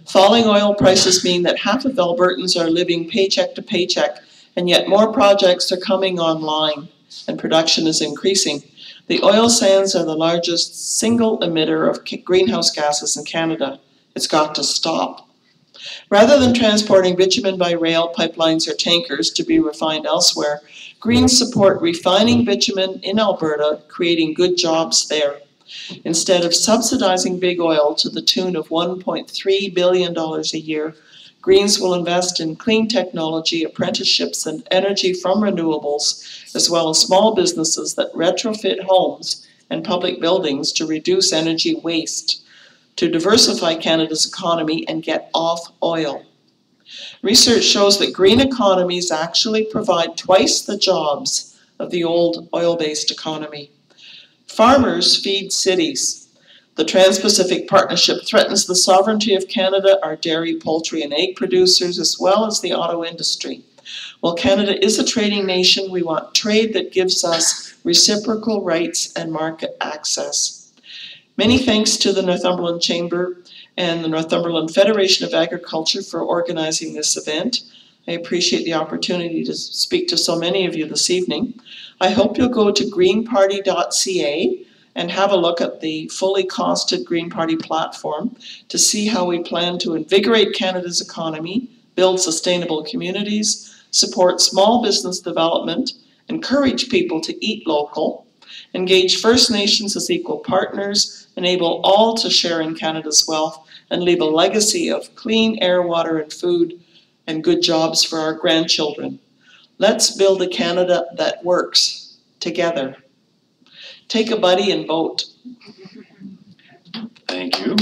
Speaker 4: Falling oil prices mean that half of Albertans are living paycheck to paycheck, and yet more projects are coming online and production is increasing. The oil sands are the largest single emitter of greenhouse gases in Canada. It's got to stop. Rather than transporting bitumen by rail, pipelines, or tankers to be refined elsewhere, Greens support refining bitumen in Alberta, creating good jobs there. Instead of subsidizing big oil to the tune of $1.3 billion a year, Greens will invest in clean technology, apprenticeships, and energy from renewables, as well as small businesses that retrofit homes and public buildings to reduce energy waste, to diversify Canada's economy and get off oil. Research shows that green economies actually provide twice the jobs of the old oil-based economy. Farmers feed cities. The Trans-Pacific Partnership threatens the sovereignty of Canada, our dairy, poultry, and egg producers, as well as the auto industry. While Canada is a trading nation, we want trade that gives us reciprocal rights and market access. Many thanks to the Northumberland Chamber and the Northumberland Federation of Agriculture for organizing this event. I appreciate the opportunity to speak to so many of you this evening. I hope you'll go to greenparty.ca and have a look at the fully costed Green Party platform to see how we plan to invigorate Canada's economy, build sustainable communities, support small business development, encourage people to eat local, engage First Nations as equal partners, enable all to share in Canada's wealth, and leave a legacy of clean air, water, and food, and good jobs for our grandchildren. Let's build a Canada that works together. Take a buddy and vote.
Speaker 3: Thank you.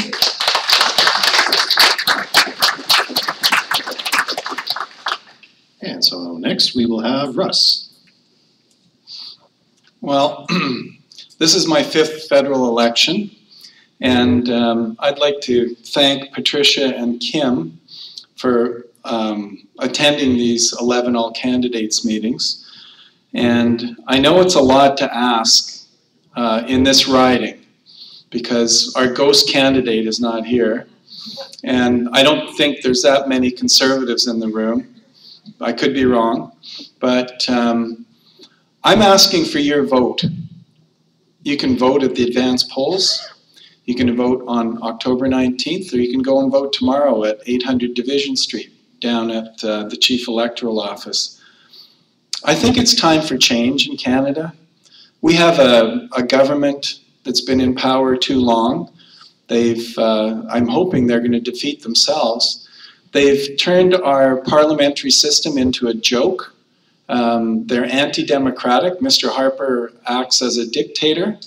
Speaker 3: next we will have Russ.
Speaker 5: Well, this is my 5th federal election, and I'd like to thank Patricia and Kim for attending these 11 all-candidates meetings. And I know it's a lot to ask in this riding, because our ghost candidate is not here. And I don't think there's that many conservatives in the room. I could be wrong. But I'm asking for your vote. You can vote at the advanced polls. You can vote on October 19th, or you can go and vote tomorrow at 800 Division Street down at the Chief Electoral Office. I think it's time for change in Canada. We have a government that's been in power too long. I'm hoping they're going to defeat themselves. They've turned our parliamentary system into a joke. They're anti-democratic. Mr. Harper acts as a dictator.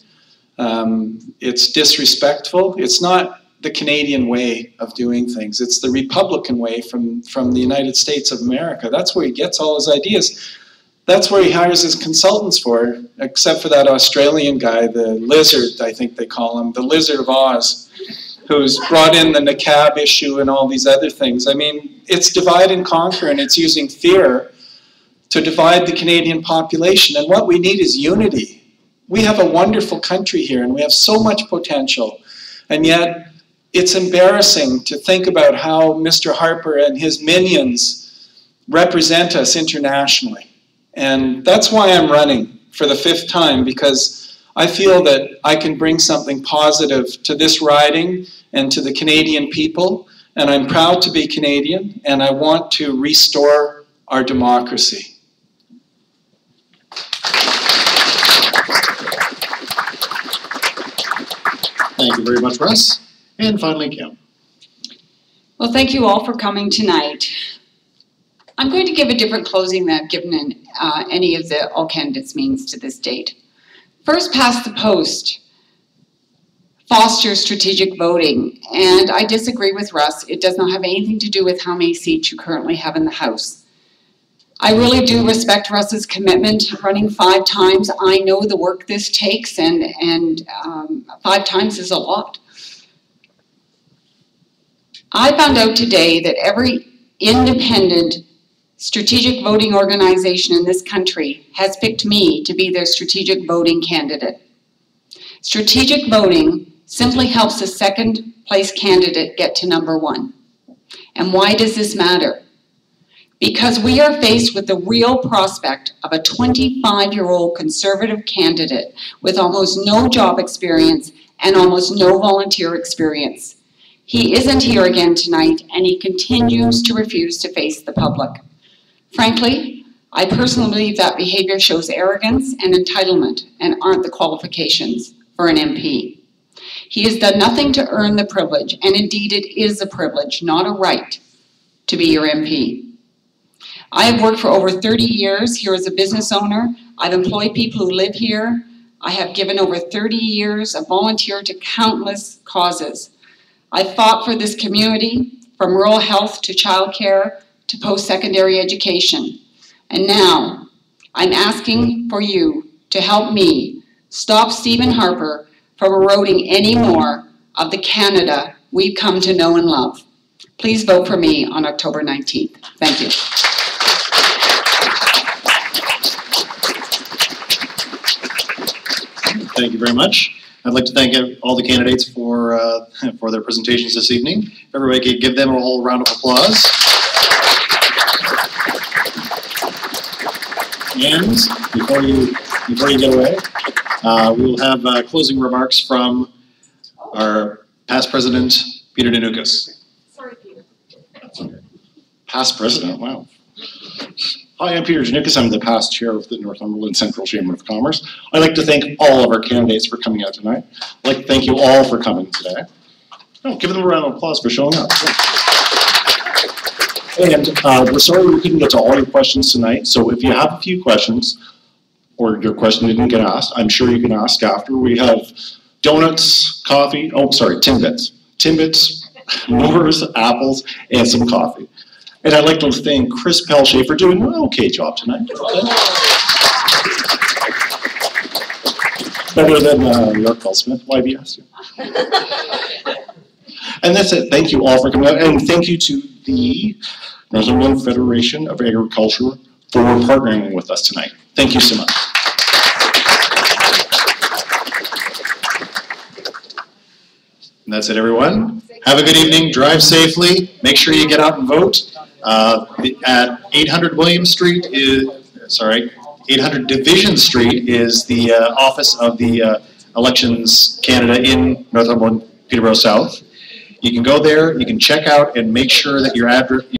Speaker 5: It's disrespectful. It's not the Canadian way of doing things. It's the Republican way from the United States of America. That's where he gets all his ideas. That's where he hires his consultants for, except for that Australian guy, the lizard, I think they call him, the Lizard of Oz, who's brought in the niqab issue and all these other things. I mean, it's divide and conquer, and it's using fear to divide the Canadian population. And what we need is unity. We have a wonderful country here, and we have so much potential. And yet, it's embarrassing to think about how Mr. Harper and his minions represent us internationally. And that's why I'm running for the 5th time, because I feel that I can bring something positive to this riding and to the Canadian people. And I'm proud to be Canadian, and I want to restore our democracy.
Speaker 3: Thank you very much, Russ. And finally, Kim.
Speaker 6: Well, thank you all for coming tonight. I'm going to give a different closing than I've given in any of the all candidates meetings to this date. First past the post, foster strategic voting. And I disagree with Russ. It does not have anything to do with how many seats you currently have in the House. I really do respect Russ's commitment to running 5 times. I know the work this takes, and 5 times is a lot. I found out today that every independent strategic voting organization in this country has picked me to be their strategic voting candidate. Strategic voting simply helps the 2nd place candidate get to number 1. And why does this matter? Because we are faced with the real prospect of a 25-year-old conservative candidate with almost no job experience and almost no volunteer experience. He isn't here again tonight, and he continues to refuse to face the public. Frankly, I personally believe that behavior shows arrogance and entitlement and aren't the qualifications for an MP. He has done nothing to earn the privilege, and indeed it is a privilege, not a right, to be your MP. I have worked for over 30 years here as a business owner. I've employed people who live here. I have given over 30 years of volunteer to countless causes. I've fought for this community, from rural health to childcare to post-secondary education. And now, I'm asking for you to help me stop Stephen Harper from eroding any more of the Canada we've come to know and love. Please vote for me on October 19th. Thank you.
Speaker 3: Thank you very much. I'd like to thank all the candidates for their presentations this evening. Everybody could give them a whole round of applause. And before you get away, we will have closing remarks from our past president, Peter Danukas.
Speaker 7: Sorry, Peter.
Speaker 3: Past president, wow. Hi, I'm Peter Danukas. I'm the past chair of the Northumberland Central Chamber of Commerce. I'd like to thank all of our candidates for coming out tonight. I'd like to thank you all for coming today. Oh, give them a round of applause for showing up. And we're sorry we couldn't get to all your questions tonight, so if you have a few questions, or your question didn't get asked, I'm sure you can ask after. We have donuts, coffee, oh, sorry, Timbits. Timbits, Moors, apples, and some coffee. And I'd like to thank Chris Pelche for doing an okay job tonight. Better than your Carl Smith, YBS. And that's it. Thank you all for coming out. And thank you to the Northumberland Federation of Agriculture for partnering with us tonight. Thank you so much. And that's it, everyone. Have a good evening. Drive safely. Make sure you get out and vote. At 800 William Street is, 800 Division Street is the office of the Elections Canada in Northumberland, Peterborough South. You can go there, you can check out and make sure that your address,